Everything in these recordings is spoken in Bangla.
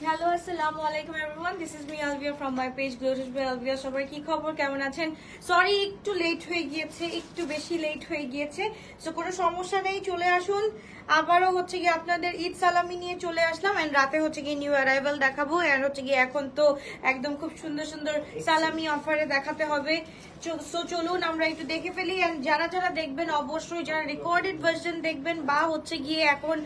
হ্যালো আসসালামু আলাইকুম everyone, this is me Alvia from my page glorious by Alvia. সবার কি খবর, কেমন আছেন? সরি একটু লেট হয়ে গিয়েছে, একটু বেশি লেট হয়ে গিয়েছে। সো কোনো সমস্যা নেই, চলে আসুন। আবারও হচ্ছে গিয়ে আপনাদের ঈদ সালামি নিয়ে চলে আসলাম এন্ড রাতে হচ্ছে গিয়ে নিউ অ্যারাইভাল দেখাবো এন্ড হচ্ছে গিয়ে এখন তো একদম খুব সুন্দর সুন্দর সালামি অফারে দেখাতে হবে। সো চলুন আমরা একটু দেখে ফেলি। এন্ড যারা যারা দেখবেন অবশ্যই, যারা রেকর্ডেড ভার্সন দেখবেন বা হচ্ছে গিয়ে এখন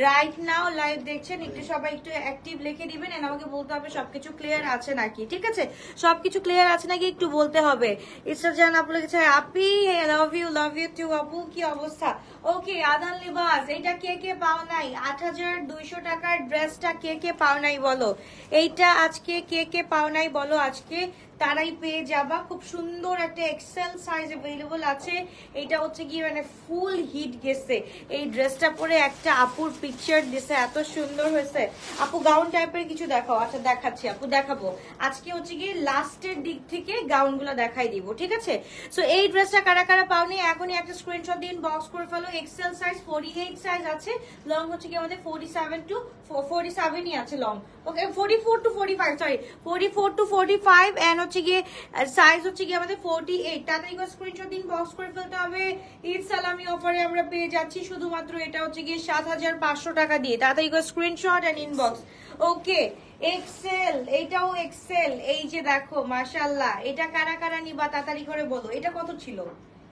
রাইট নাও লাইভ দেখছেন, একটু সবাই একটু অ্যাক্টিভ লিখে দিবেন এন্ড আমাকে বলতে হবে সবকিছু ক্লিয়ার আছে নাকি। ঠিক আছে, সবকিছু ক্লিয়ার আছে নাকি একটু বলতে হবে। ইসরাজান আপু লিখেছে আপি লাভ ইউ টু আপু, কি অবস্থা? ওকে, আদান লিবাস, এটা কে কে পাও নাই? ৮,২০০ টাকার ড্রেসটা কে কে পাও নাই বলো। এইটা আজকে কে কে পাও নাই বলো, আজকে তারাই পেয়ে যাবা। খুব সুন্দর একটা এক্সেল সাইজ अवेलेबल আছে। এটা হচ্ছে কি মানে ফুল হিট গেছে। এই ড্রেসটা পরে একটা আপুর পিকচার দিছে, এত সুন্দর হয়েছে। আপু গাউন টাইপের কিছু দেখাও। আচ্ছা দেখাচ্ছি আপু, দেখাবো। আজকে হচ্ছে কি লাস্টের দিক থেকে গাউনগুলো দেখাই দিব, ঠিক আছে? সো এই ড্রেসটা কারা কারা পাওনি এখনই একটা স্ক্রিনশট দিন, বক্স করে ফেলো। এক্সেল সাইজ 48 সাইজ আছে, লং হচ্ছে কি আমাদের 47 টু 47ই আছে long. Okay, 44 to 45, sorry 44 to 45 and হচ্ছে গিয়ে সাইজ হচ্ছে গিয়ে আমাদের 48। তাড়াতাড়ি করে স্ক্রিনশট দিন, বক্স করে ফেলতে হবে। ঈদ সালামি অফারে আমরা পেয়ে যাচ্ছি শুধুমাত্র এটা হচ্ছে গিয়ে 7,500 টাকা দিয়ে। তাড়াতাড়ি করে screenshot and inbox. Okay, XL, এটাও এক্সেল। এই যে দেখো মাশাআল্লাহ, এটা কারা কারা নিবা তাড়াতাড়ি করে বলো। এটা কত ছিল?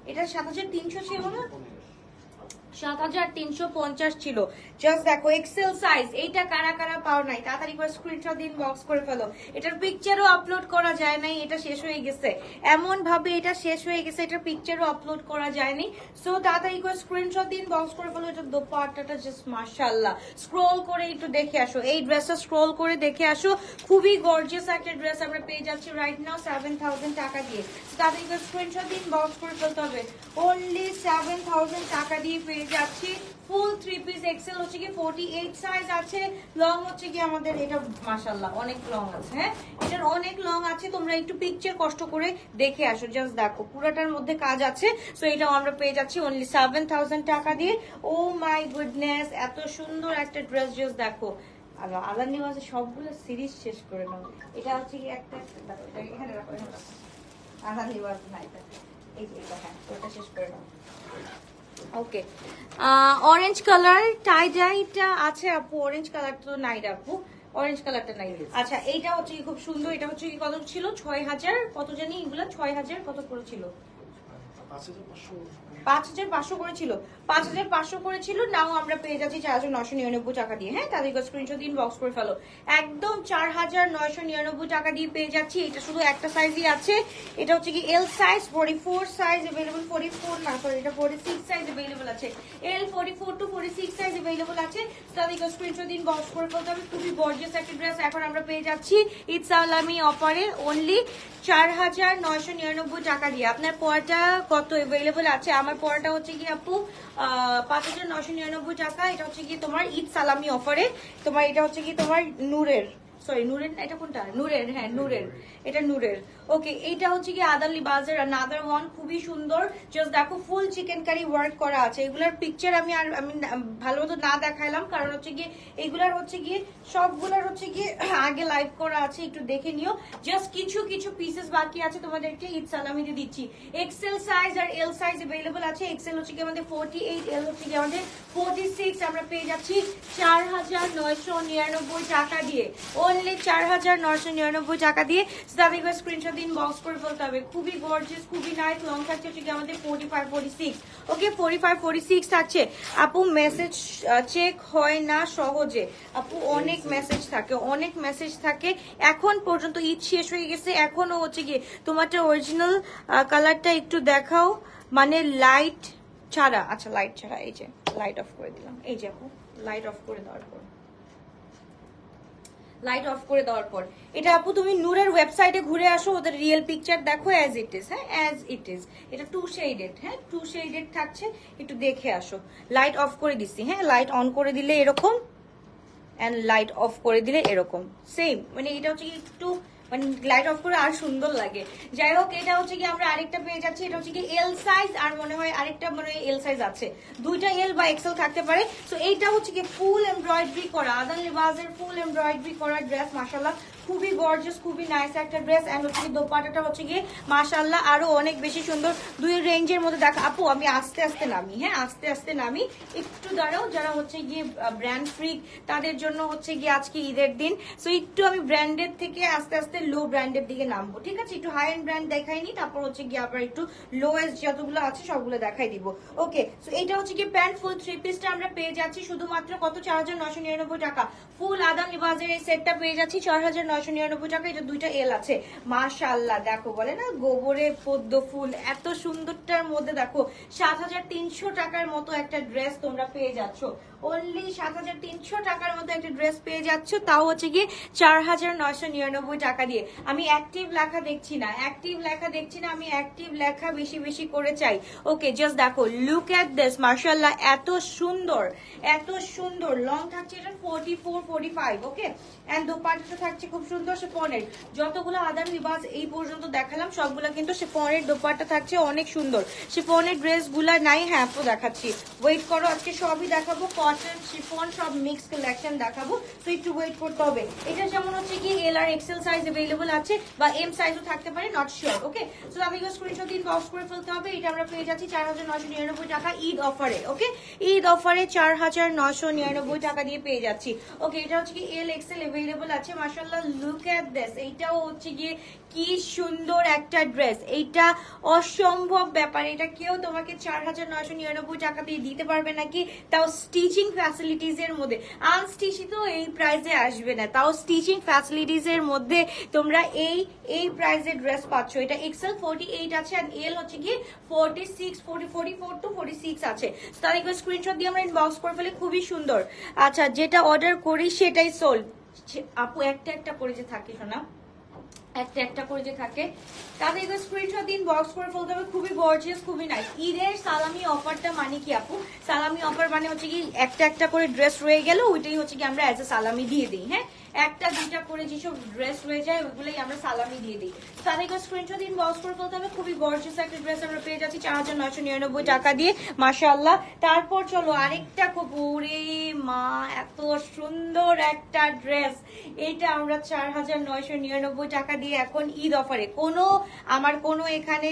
এটা 7,300 ছিল না? 7,350 ছিল। জাস্ট দেখো এক্সেল সাইজ। এইটা কারা কারা পাও নাই তাড়াতাড়ি করে স্ক্রিনশট দিন, বক্স করে ফেলো। এটার পিকচারও আপলোড করা যায় নাই, এটা শেষ হয়ে গেছে। এমন ভাবে এটা শেষ হয়ে গেছে, এটার পিকচারও আপলোড করা যায়নি। সো তাড়াতাড়ি করে স্ক্রিনশট দিন, বক্স করে ফেলো। এটা দোপাট্টাটা জাস্ট মাশাআল্লাহ। স্ক্রল করে একটু দেখে আসো, এই ড্রেসটা স্ক্রল করে দেখে আসো। খুবই গর্জিয়াস একটা ড্রেস আমরা পেয়ে যাচ্ছি রাইট নাও 7,000 টাকা দিয়ে। তাড়াতাড়ি করে স্ক্রিনশট দিন, বক্স করে ফেলতে হবে। অনলি 7,000 টাকা দিয়ে পেয়ে যাচ্ছি ফুল 3 পিস এক্সেল হচ্ছে কি 48 সাইজ আছে। লং হচ্ছে কি আমাদের এটা মাশাআল্লাহ অনেক লং আছে। হ্যাঁ, এটার অনেক লং আছে। তোমরা একটু পিকচার কষ্ট করে দেখে আসো, জাস্ট দেখো পুরোটার মধ্যে কাজ আছে। সো এটাও আমরা পেয়ে যাচ্ছি অনলি 7,000 টাকা দিয়ে। ও মাই গুডনেস, এত সুন্দর একটা ড্রেস, জাস্ট দেখো। আদান নিবাসে সবগুলো সিরিজ শেষ করে নাও। এটা হচ্ছে কি একটা দেখো, এটা এখানে রাখো, এখানে রাখো। আদান নিবাস না, এই যে এটা, হ্যাঁ ওটা শেষ করে নাও। ওকে, অরেঞ্জ কালার টাই ডাইটা আছে আপু। অরেঞ্জ কালারটা তো নাই আপু, অরেঞ্জ কালারটা নাই। আচ্ছা এইটা হচ্ছে খুব সুন্দর। এটা হচ্ছে কি কত ছিল? 6,000 কত জানি, এগুলা 6,000 কত করেছিল? 5,500 করেছিল। 5,500 করেছিল। নাও আমরা পেয়ে যাচ্ছি 4,999 টাকা দিয়ে। হ্যাঁ, তাদেরকে স্ক্রিনশট দিন, বক্স করে ফেলো। একদম 4,999 টাকা দিয়ে পেয়ে যাচ্ছি। এটা শুধু একটা সাইজই আছে। এটা হচ্ছে কি এল সাইজ, 44 সাইজ अवेलेबल। 44 না সরি, এটা 46 সাইজ अवेलेबल আছে। এল 44 টু 46 সাইজ अवेलेबल আছে। তাদেরকে স্ক্রিনশট দিন, বক্স করে ফেলতে হবে। খুবই গর্জিয়াস একটা ড্রেস এখন আমরা পেয়ে যাচ্ছি ঈদ সালামি অফারে অনলি 4,999 টাকা দিয়ে। আপনার পড়াটা কত अवेलेबल আছে? আমার পড়াটা হচ্ছে কি আপু 5,999 টাকা। এটা হচ্ছে কি তোমার ঈদ সালামি অফারে। তোমার এটা হচ্ছে কি তোমার নূরের, সরি নূরের না, এটা কোনটা? নূরের, হ্যাঁ নূরের, এটা নূরের। ওকে, এইটা হচ্ছে কি আদালি বাজার আনাদার ওয়ান, খুবই সুন্দর। জাস্ট দেখো ফুল চিকেন কারি ওয়ার্ক করা আছে। এগুলার পিকচার আমি ভালো মতো না দেখাইলাম, কারণ হচ্ছে গিয়ে এগুলার হচ্ছে গিয়ে সবগুলার হচ্ছে গিয়ে আগে লাইভ করা আছে, একটু দেখে নিও। জাস্ট কিছু কিছু পিসেস বাকি আছে, তোমাদেরকে ঈদ সালামিতে দিচ্ছি। এক্সেল সাইজ আর এল সাইজ अवेलेबल আছে। এক্সেল হচ্ছে কি আমাদের 48, এল হচ্ছে কি আমাদের 46। আমরা পেয়ে যাচ্ছি 4,999 টাকা দিয়ে, অনলি 4,999 টাকা দিয়ে। তাদেরকে স্ক্রিনশট দিন, বক্স করে ফেলতে হবে। খুবই গর্জিয়াস, খুবই নাইস। লং থাকছে হচ্ছে কি আমাদের 45, 46। ওকে, 45, 46 থাকছে। আপু মেসেজ চেক হয় না সহজে আপু, অনেক মেসেজ থাকে, অনেক মেসেজ থাকে। এখন পর্যন্ত ঈদ শেষ হয়ে গেছে, এখনো হচ্ছে কি তোমারটা অরিজিনাল কালারটা একটু দেখাও, মানে লাইট ছাড়া। আচ্ছা লাইট ছাড়া, এই যে লাইট অফ করে দিলাম। এই যে আপু লাইট অফ করে দেওয়ার পর, লাইট অফ করে দেওয়ার পর এটা আপু তুমি নূরের ওয়েবসাইটে ঘুরে আসো, ওদের রিয়েল পিকচার দেখো অ্যাজ ইট ইজ। হ্যাঁ, অ্যাজ ইট ইজ। এটা 2 শেডেড, হ্যাঁ 2 শেডেড থাকছে, একটু দেখে আসো। লাইট অফ করে দিচ্ছি, হ্যাঁ লাইট অন করে দিলে এরকম, এন্ড লাইট অফ করে দিলে এরকম সেম। মানে এটা হচ্ছে একটু মানে লাইট অফ করে আর সুন্দর লাগে। যাই হোক, এটা হচ্ছে কি আমরা আরেকটা পেয়ে যাচ্ছি, এটা হচ্ছে কি এল সাইজ, আর মনে হয় আরেকটা মনে হয় এল সাইজ আছে, দুইটা এল বা এক্সেল থাকতে পারে। সো এইটা হচ্ছে কি ফুল এমব্রয়ডারি করা, আদান লিবাজের ফুল এমব্রয়ডারি করা ড্রেস, মাশাআল্লাহ খুবই গর্জিয়াস, খুবই নাইস একটা ড্রেস। এন্ড হচ্ছে দোপাট্টাটা হচ্ছে গিয়ে মাশাআল্লাহ আরো অনেক বেশি সুন্দর। দুই রেঞ্জের মধ্যে দেখা। আপু আমি আস্তে আস্তে নামি, হ্যাঁ আস্তে আস্তে নামি, একটু দাঁড়াও। যারা হচ্ছে গিয়ে ব্র্যান্ড ফ্রিক তাদের জন্য হচ্ছে গিয়ে আজকে ঈদের দিন, সো একটু আমি ব্র্যান্ডেড থেকে আস্তে আস্তে লো ব্র্যান্ডের দিকে নামবো, ঠিক আছে? একটু হাই এন্ড ব্র্যান্ড দেখাইনি, তারপর হচ্ছে গিয়ে আবার একটু লোয়েস্ট যতগুলো আছে সবগুলো দেখাই দিব। ওকে, সো এটা হচ্ছে গিয়ে প্যান্ট ফুল থ্রি পিসটা আমরা পেয়ে যাচ্ছি শুধুমাত্র কত, 4999 টাকা। ফুল আদান লিবাজের এই সেটটা পেয়ে যাচ্ছি 4999 টাকা। এটা দুইটা এল আছে, মাশাআল্লাহ দেখো বলে না গোবরে পদ্ম ফুল, এত সুন্দরটার মধ্যে দেখো 7300 টাকার মতো একটা ড্রেস তোমরা পেয়ে যাচ্ছ। অনলি 7300 টাকার মতো একটা ড্রেস পেয়ে যাচ্ছ, তাও হচ্ছে গিয়ে 4999 টাকা দিয়ে। আমি অ্যাক্টিভ লেখা দেখছি না, অ্যাক্টিভ লেখা দেখছি না, আমি অ্যাক্টিভ লেখা বেশি বেশি করে চাই। ওকে, জাস্ট দেখো, লুক এট দিস, মাশাআল্লাহ এত সুন্দর, এত সুন্দর। লং থাকছে এটা 44 45। ওকে, এন্ড দোপাট্টাটা থাকছে খুব সুন্দর শিফনের। যতগুলো আদান লিবাস এই পর্যন্ত দেখালাম সবগুলো কিন্তু শিফনের দোপাট্টা থাকছে, অনেক সুন্দর। শিফনের ড্রেস গুলা নাই, হ্যাঁ আপু দেখাচ্ছি, ওয়েট করো, আজকে সবই দেখাবো, কটন শিফন সব মিক্স কালেকশন দেখাবো, তো একটু ওয়েট করতে হবে। এটা যেমন হচ্ছে কি এল আর এক্সেল সাইজ अवेलेबल আছে, বা এম সাইজও থাকতে পারে, নট শিওর। ওকে, সো আমি স্ক্রিনশট দিন বক্স করে ফেলতে হবে। এটা আমরা পেয়ে যাচ্ছি 4999 টাকা ঈদ অফারে। ওকে, ঈদ অফারে 4999 টাকা দিয়ে পেয়ে যাচ্ছি। ওকে, এটা হচ্ছে কি এল এক্সেল अवेलेबल আছে, মাশাআল্লাহ লুক এট দিস। এইটাও হচ্ছে গিয়ে কি সুন্দর একটা ড্রেস, এইটা অসম্ভব ব্যাপার। এটা কেউ তোমাকে 4999 টাকা দিয়ে দিতে পারবে নাকি, তাও স্টিচিং ফ্যাসিলিটিস এর মধ্যে। আনস্টিচি তো এই প্রাইসে আসবে না, তাও স্টিচিং ফ্যাসিলিটিস এর মধ্যে তোমরা এই প্রাইসে ড্রেস পাচ্ছ। এটা এক্সেল 48 আছে, আর এল হচ্ছে কি 46 44 টু 46 আছে। তার একবার স্ক্রিনশট দিয়ে আমরা ইনবক্স করে ফেলে, খুবই সুন্দর। আচ্ছা, যেটা অর্ডার করি সেটাই সোল্ড। আপু একটা একটা করে যে থাকে, শোনা একটা একটা করে যে থাকে, তাদের স্ক্রিনশট দিন বক্স করে ফেলতে হবে। খুবই গর্জিয়াস, খুবই নাইস। ঈদের সালামি অফারটা মানে কি আপু? সালামি অফার মানে হচ্ছে কি একটা একটা করে ড্রেস রয়ে গেল, ওইটাই হচ্ছে কি আমরা অ্যাজ এ সালামি দিয়ে দিই। হ্যাঁ, একটা দুইটা করে যেসব ড্রেস রয়ে যায় ওইগুলোই আমরা সালামি দিয়ে দিই। তাদের স্ক্রিনশট দিন বক্স করে ফেলতে হবে। খুবই গর্জিয়াস একটা ড্রেস আমরা পেয়ে যাচ্ছি 4999 টাকা দিয়ে, মাশাআল্লাহ। তারপর চলো আরেকটা, খুব ওরে মা এত সুন্দর একটা ড্রেস, এটা আমরা 4999 টাকা দিয়ে এখন ঈদ অফারে। আমার কোনো এখানে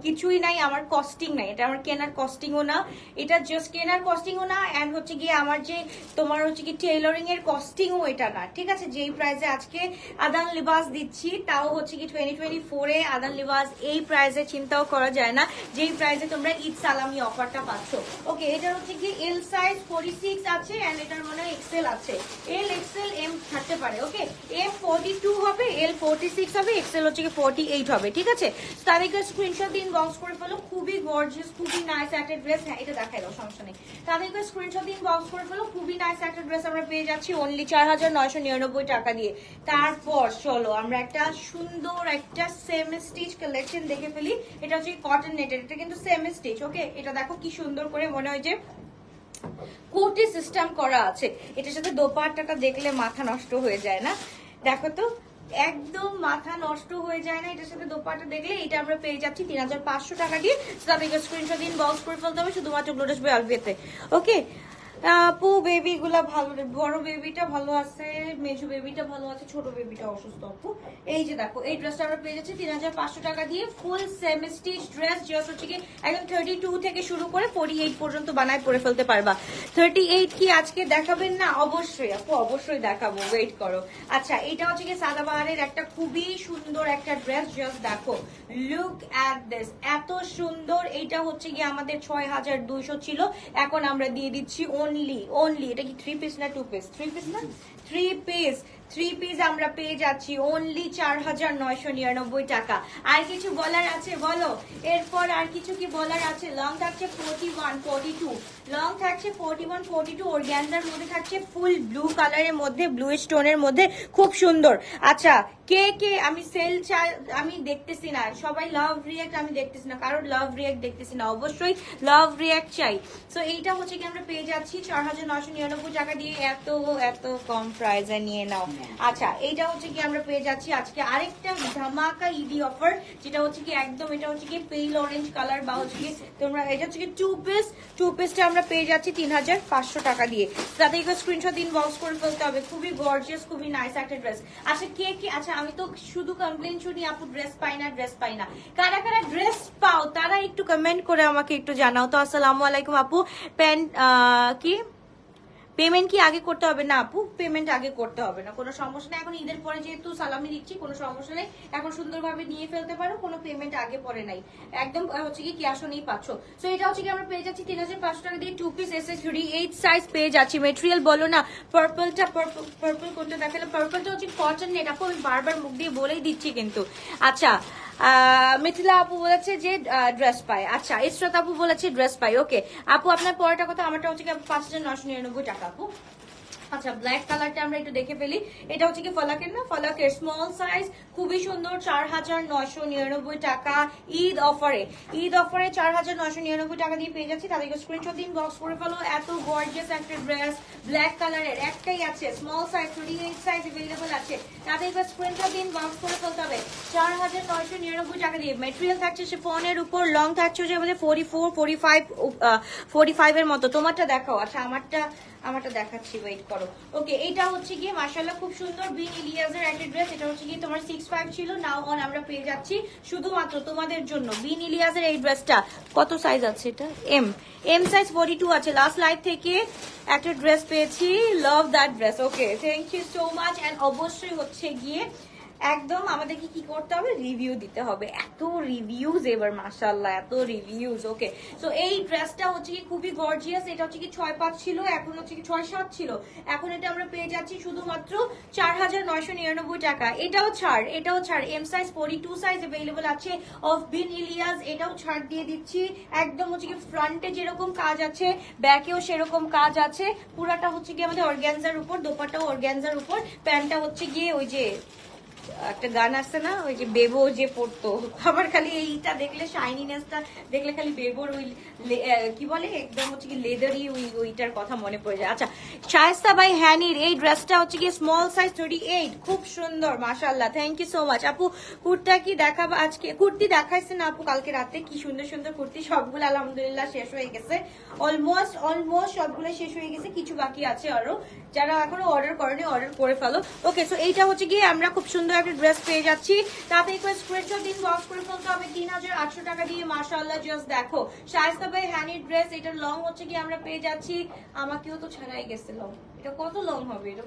কিছুই নাই, আমার কস্টিং নাই, এটা আমার কেনার কস্টিংও না, এটা জাস্ট কেনার কস্টিংও না, এন্ড হচ্ছে গিয়ে আমার যে তোমার হচ্ছে কি টেইলরিং এর কস্টিংও এটা না, ঠিক আছে? যেই প্রাইসে আজকে আদান লিবাস দিচ্ছি, তাও হচ্ছে কি 2024 এ আদান লিবাস এই প্রাইসে চিন্তাও করা যায় না, যেই প্রাইসে তোমরা ঈদ সালামি অফারটা পাচ্ছ। ওকে, এটা হচ্ছে কি এল সাইজ 46 আছে, এন্ড এটার মনে হয় এক্সেল আছে, এল এক্সেল এম থাকতে পারে। ওকে, এম 42 হবে, এল 46 হবে, এক্সেল হচ্ছে কি 48 হবে, ঠিক আছে? তাদেরকে স্ক্রিনশট দিন বক্স করে ফেলো। খুবই গর্জিয়াস, খুবই নাইস একটা ড্রেস। হ্যাঁ, এটা দেখাই দাও, সমস্যা নেই। তাদেরকে স্ক্রিনশট দিন বক্স করে ফেলো। খুবই নাইস একটা ড্রেস আমরা পেয়ে যাচ্ছি অনলি 4999 টাকা দিয়ে। তারপর চলো আমরা একটা সুন্দর একটা সেমি স্টিচ কালেকশন দেখে ফেলি। এটা হচ্ছে কটন নেটের, এটা কিন্তু সেমি স্টিচ। ওকে, এটা দেখো কি সুন্দর করে মনে হয় যে কোটি সিস্টেম করা আছে। এটার সাথে দোপাট্টাটা দেখলে মাথা নষ্ট হয়ে যায় না? দেখো তো, একদম মাথা নষ্ট হয়ে যায় না এটার সাথে দোপাট্টা দেখলে। এটা আমরা পেয়ে যাচ্ছি 3500 টাকা দিয়ে। তাদেরকে স্ক্রিনশট দিন বক্স করে ফেলতে হবে শুধুমাত্র গ্লোটাস বাই আলভিয়াতে। ওকে, আপু বেবি গুলা ভালো, বড় বেবিটা ভালো আছে, মেজু বেবিটা ভালো আছে, ছোট বেবিটা অসুস্থ। আপু এই যে দেখো, এই ড্রেসটা আমরা পেয়ে যাচ্ছি 3500 টাকা দিয়ে। ফুল সেমি স্টিচ ড্রেস, জাস্ট হচ্ছে কি একদম 32 থেকে শুরু করে 48 পর্যন্ত বানায় পরে ফেলতে পারবা। 38 কি আজকে দেখাবেন না? অবশ্যই আপু, অবশ্যই দেখাবো, ওয়েট করো। আচ্ছা, এটা হচ্ছে কি সাদাবাহারের একটা খুবই সুন্দর একটা ড্রেস, জাস্ট দেখো, লুক এট দিস, এত সুন্দর। এটা হচ্ছে কি আমাদের 6200 ছিল, এখন আমরা দিয়ে দিচ্ছি অনলি এটা কি 3 পিস না 2 পিস? 3 পিস না 3 পিস। 3 পিস আমরা পেয়ে যাচ্ছি অনলি 4999 টাকা। আর কিছু বলার আছে বলো? এরপর আর কিছু কি বলার আছে? লং থাকছে 41 42, লং থাকছে 41 42, অর্গানজার মধ্যে থাকছে ফুল ব্লু কালারের মধ্যে, ব্লু স্টোনের মধ্যে, খুব সুন্দর। আচ্ছা, কে কে আমি সেল চাই, আমি দেখতেছি না সবাই লাভ রিয়াক্ট, আমি দেখতেছি না কারোর লাভ রিয়াক্ট, দেখতেছি না। অবশ্যই লাভ রিয়াক্ট চাই। সো এইটা হচ্ছে কি আমরা পেয়ে যাচ্ছি 4999 টাকা দিয়ে। এত এত কম প্রাইসে নিয়ে নাও। আচ্ছা এইটা হচ্ছে কি আমরা পেয়ে যাচ্ছি আজকে আরেকটা ধামাকা ইডি অফার, যেটা হচ্ছে কি একদম এটা হচ্ছে কি পেল অরেঞ্জ কালার বা হচ্ছে কি তোমরা এটা হচ্ছে কি টু পিসটা আমরা পেয়ে যাচ্ছি 3500 টাকা দিয়ে। তাতে একটু স্ক্রিনশট ইনবক্স করে ফেলতে হবে। খুবই গর্জিয়াস, খুবই নাইস একটা ড্রেস। আচ্ছা কে কে, আচ্ছা আমি তো শুধু কমপ্লেন শুনি আপু ড্রেস পাই না ড্রেস পাই না, কারা কারা ড্রেস পাও তারা একটু কমেন্ট করে আমাকে একটু জানাও তো। আসসালামু আলাইকুম আপু, প্যান্ট কি পেমেন্ট কি আগে করতে হবে? না আপু পেমেন্ট আগে করতে হবে না, কোনো সমস্যা নেই। এখন ঈদের পরে যেহেতু সালামি দিচ্ছি কোনো সমস্যা নেই, এখন সুন্দরভাবে নিয়ে ফেলতে পারো, কোনো পেমেন্ট আগে পরে নাই, একদম হচ্ছে কি ক্যাশ অনেই পাচ্ছ। সো এটা হচ্ছে কি আমরা পেয়ে যাচ্ছি 3500 টাকা দিয়ে 2 পিস এসএস 38 সাইজ পেয়ে যাচ্ছি। মেটেরিয়াল বলো না, পার্পলটা পার্পল কোনটা দেখালে, পার্পলটা হচ্ছে কটন নেট আপু, আমি বারবার মুখ দিয়ে বলেই দিচ্ছি কিন্তু। আচ্ছা মিথিলা আপু বলেছে যে ড্রেস পায়, আচ্ছা ইসরাত আপু বলেছে ড্রেস পাই। ওকে আপু আপনার পরেরটা কথা, আমারটা হচ্ছে কি 5999 টাকা আপু। আচ্ছা ব্ল্যাক কালারটা আমরা একটু দেখে ফেলি, এটা হচ্ছে কি ফলাকের না, ফলাকের স্মল সাইজ, খুবই সুন্দর, 4999 টাকা ঈদ অফারে। ঈদ অফারে 4999 টাকা দিয়ে পেয়ে যাচ্ছি। তাদেরকে স্ক্রিনশট দিন, বক্স করে ফেলো। এত গর্জিয়াস একটা ড্রেস, ব্ল্যাক কালারের একটাই আছে, স্মল সাইজ 38 সাইজ अवेलेबल আছে। তাদেরকে স্ক্রিনশট দিন, বক্স করে ফেলতে হবে 4999 টাকা দিয়ে। মেটেরিয়াল থাকছে শিফনের উপর, লং থাকছে যে 44 45 এর মতো। তোমারটা দেখাও। আচ্ছা আমারটা দেখাচ্ছি, ওয়েট করো। ওকে এটা হচ্ছে গিয়ে মাশাআল্লাহ খুব সুন্দর বিন ইলিয়াসের একটা ড্রেস। এটা হচ্ছে গিয়ে তোমার 65 ছিল, নাও অন আমরা পেয়ে যাচ্ছি শুধুমাত্র তোমাদের জন্য বিন ইলিয়াসের এই ড্রেসটা। কত সাইজ আছে এটা? এম সাইজ 42 আছে। লাস্ট লাইভ থেকে একটা ড্রেস পেয়েছি, love that dress. Okay thank you so much. And অবশ্যই হচ্ছে গিয়ে একদম আমাদেরকে কি করতে হবে, রিভিউ দিতে হবে। এত রিভিউজ এবার মাশাআল্লাহ, এত রিভিউজ। ওকে সো এই ড্রেসটা হচ্ছে কি খুবই গর্জিয়াস। এটা হচ্ছে কি 65 ছিল, এখন হচ্ছে কি 67 ছিল, এখন এটা আমরা পেয়ে যাচ্ছি শুধুমাত্র 4999 টাকা। এটাও ছাড়। এম সাইজ 42 সাইজ अवेलेबल আছে অফ বিন ইলিয়াস। এটাও ছাড় দিয়ে দিচ্ছি একদম। হচ্ছে কি ফ্রন্টে যেরকম কাজ আছে, ব্যাকেও সেরকম কাজ আছে। পুরাটা হচ্ছে কি আমাদের অর্গানজার উপর, দোপাট্টাও অর্গানজার উপর, প্যান্টটা হচ্ছে গিয়ে ওই যে একটা গান আছে না, ওই যে বেবো যে পড়তো, আমার খালি এইটা দেখলে, শাইনিনেসটা দেখলে খালি বেবোর ওই কি বলে একদম হচ্ছে কি লেদারি ওইটার কথা মনে পড়ে যায়। আচ্ছা শায়েস্তা বাই হ্যানির এই ড্রেসটা হচ্ছে কি স্মল সাইজ 38, খুব সুন্দর মাশাআল্লাহ। থ্যাংক ইউ সো মাচ আপু। কুর্তা কি দেখাবো আজকে? কুর্তি দেখাইছে না আপু কালকে রাতে, কি সুন্দর সুন্দর কুর্তি, সবগুলো আলহামদুলিল্লাহ শেষ হয়ে গেছে। অলমোস্ট সবগুলো শেষ হয়ে গেছে, কিছু বাকি আছে আরো, যারা এখনো অর্ডার করেনি অর্ডার করে ফেলো। ওকে সো এইটা হচ্ছে গিয়ে আমরা খুব সুন্দর একটা ড্রেস পেয়ে যাচ্ছি। তাতে একটু স্ক্রিনশট দিন, বক্স করে ফেলতে হবে 3800 টাকা দিয়ে। মাশাআল্লাহ জাস্ট দেখো শায়েস্তা ভাই হ্যানির ড্রেস। এটার লং হচ্ছে কি আমরা পেয়ে যাচ্ছি, আমাকেও তো ছাড়াই গেছে লং, এটা কত লং হবে? এটা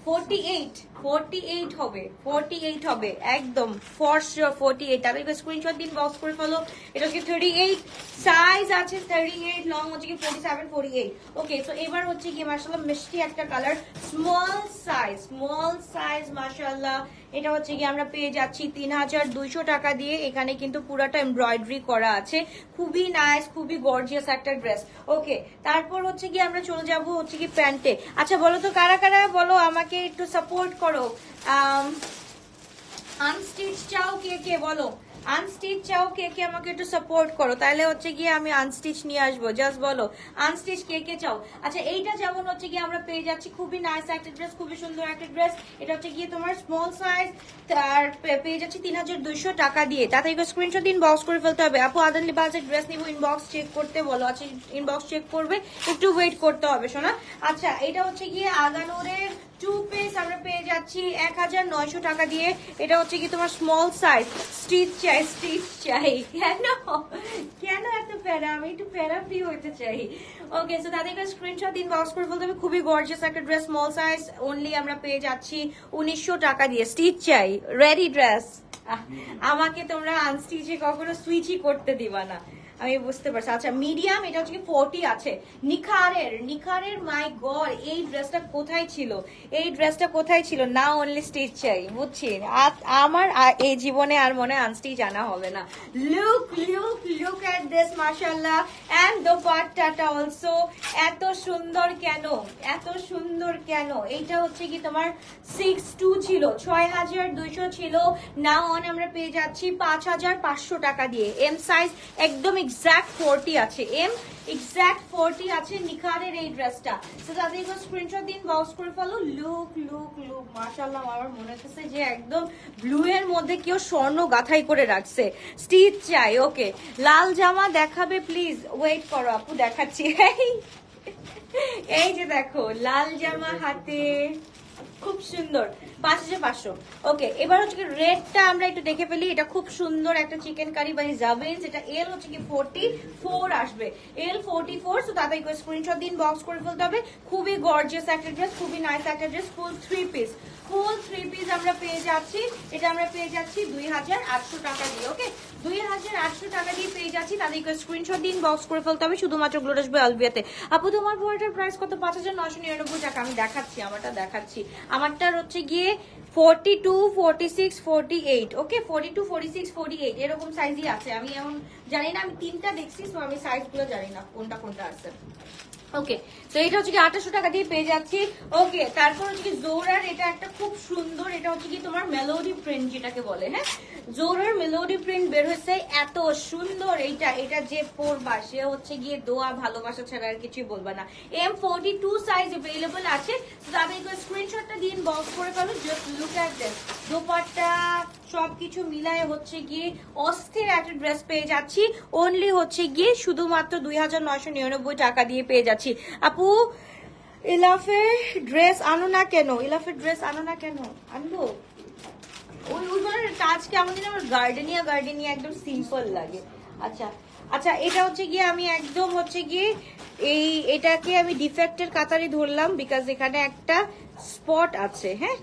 48 হবে একদম ফর শিওর 48। তাহলে স্ক্রিনশট দিন, বক্স করে ফেলো। এটা হচ্ছে 38 সাইজ আছে, 38 লং হচ্ছে কি 47 48। ওকে সো এবার হচ্ছে কি মাশাআল্লাহ মিষ্টি একটা কালার, স্মল সাইজ মাশাআল্লাহ। এটা হচ্ছে কি আমরা পেয়ে যাচ্ছি 3200 টাকা দিয়ে। এখানে কিন্তু পুরাটা এমব্রয়ডারি করা আছে, খুবই নাইস, খুবই গর্জিয়াস একটা ড্রেস। ওকে তারপর হচ্ছে কি আমরা চলে যাব হচ্ছে কি প্যান্টে। আচ্ছা বলো তো কারা কারা, বলো আমাকে একটু সাপোর্ট করো। আনস্টিচ চাও কে কে, বলো আনস্টিচ চাও কে কে, আমাকে একটু সাপোর্ট করো, তাহলে হচ্ছে গিয়ে আমি আনস্টিচ নিয়ে আসবো। জাস্ট বলো আনস্টিচ কে কে চাও। আচ্ছা এইটা যেমন হচ্ছে গিয়ে আমরা পেয়ে যাচ্ছি খুবই নাইস একটা ড্রেস, খুবই সুন্দর একটা ড্রেস। এটা হচ্ছে গিয়ে তোমার স্মল সাইজ, আর পেয়ে যাচ্ছি 3200 টাকা দিয়ে। তাতে স্ক্রিনশট দিন, বক্স করে ফেলতে হবে। আপু আদান লিবাসের ড্রেস নিবো, ইনবক্স চেক করতে বলো। আচ্ছা ইনবক্স চেক করবে, একটু ওয়েট করতে হবে শোনা। আচ্ছা এটা হচ্ছে গিয়ে আগানোরের 2 পিস আমরা পেয়ে যাচ্ছি 1900 টাকা দিয়ে। এটা হচ্ছে কি তোমার স্মল সাইজ। স্টিচ চাই কেন এত প্যারা, আমি একটু প্যারা ফ্রি হইতে চাই। ওকে সো তাদের স্ক্রিনশট দিন, বক্স করে বলতে হবে। খুবই গর্জিয়াস একটা ড্রেস, স্মল সাইজ অনলি আমরা পেয়ে যাচ্ছি 1900 টাকা দিয়ে। স্টিচ চাই, রেডি ড্রেস। আমাকে তোমরা আনস্টিচে কখনো সুইচই করতে দিবা না, আমি বুঝতে পারছি। আচ্ছা মিডিয়াম, এটা হচ্ছে 40 আছে। নিখারের মাই গড, এই ড্রেসটা কোথায় ছিল? না অনলি স্টিচ চাই, বুঝছি। আমার এই জীবনে আর মনে আনস্টিচ আনা হবে না। লুক এট দিস মাশাআল্লাহ। এন্ড দোপাট্টাটা অলসো এত সুন্দর কেন। এইটা হচ্ছে কি তোমার 62 ছিল, 6200 ছিল, নাও অন আমরা পেয়ে যাচ্ছি 5500 টাকা দিয়ে। এম সাইজ একদম এক্স্যাক্ট 40 আছে, এম এক্স্যাক্ট 40 আছে নিখারের এই ড্রেসটা। তো তাদের স্ক্রিনশট দিন, বক্স করে ফেলো। লুক লুক লুক, মাশাআল্লাহ, আমার মনে হচ্ছে যে একদম ব্লু এর মধ্যে কেউ স্বর্ণ গাঁথাই করে রাখছে। স্টিচ চাই, ওকে। লাল জামা দেখাবে প্লিজ, ওয়েট করো আপু, দেখাচ্ছি। এই যে দেখো লাল জামা হাতে, খুব সুন্দর, 5500। ওকে, এবার হচ্ছে কি রেডটা আমরা একটু দেখে ফেলি। এটা খুব সুন্দর একটা চিকেন কারি বাই জাবেন্স। এটা এল হচ্ছে কি 44 আসবে, এল 44। তো তাদের স্ক্রিনশট দিন, বক্স করে ফেলতে হবে। খুবই গর্জিয়াস একটা ড্রেস, খুবই নাইস একটা ড্রেস, ফুল 3 পিস। ফুল 3 পিস আমরা পেয়ে যাচ্ছি। এটা আমরা পেয়ে যাচ্ছি 2800 টাকা দিয়ে। ওকে, 2800 টাকা দিয়ে পেয়ে যাচ্ছি। তাদেরকে স্ক্রিনশট দিন, বক্স করে ফেলতে হবে শুধুমাত্র গ্লোটাস বাই আলভিয়াতে। আপু তোমার বইটার প্রাইস কত? 5999 টাকা। আমি দেখাচ্ছি, আমারটা দেখাচ্ছি। আমারটার হচ্ছে গিয়ে 42, 46, 48। ওকে, 42, 46, 48 এরকম সাইজই আছে। আমি এমন জানি না, আমি তিনটা দেখছি, তো আমি সাইজগুলো জানি না কোনটা কোনটা আছে। ওকে, তো এটা হচ্ছে কি 2800 টাকা দিয়ে পেয়ে যাচ্ছি। ওকে, তারপর হচ্ছে কি জোরার, এটা একটা খুব সুন্দর, এটা হচ্ছে কি তোমার মেলোডি প্রিন্ট যেটাকে বলে, হ্যাঁ, জোরার মেলোডি প্রিন্ট বের হয়েছে, এত সুন্দর। এইটা এটা যে পরবা সে হচ্ছে গিয়ে দোয়া ভালোবাসা ছাড়া আর কিছুই বলবা না। M42 সাইজ अवेलेबल আছে। তাদের স্ক্রিনশটটা দিন, বক্স করে ফেলো। Just look at this, dupatta সবকিছু মিলায়ে হচ্ছে গিয়ে অস্থির একটা ড্রেস পেয়ে যাচ্ছি। অনলি হচ্ছে গিয়ে শুধুমাত্র 2999 টাকা দিয়ে পেয়ে যাচ্ছি। আপু ইলাফের ড্রেস আনো না কেন? ইলাফের ড্রেস আনো না কেন? আনবো, ওইগুলোর কাজ কেমন দিন আমার গার্ডেনিয়া একদম সিম্পল লাগে। আচ্ছা আচ্ছা, এটা হচ্ছে গিয়ে আমি একদম হচ্ছে গিয়ে এটাকে আমি ডিফেক্টের কাতারে ধরলাম, বিকজ এখানে একটা স্পট আছে। হ্যাঁ,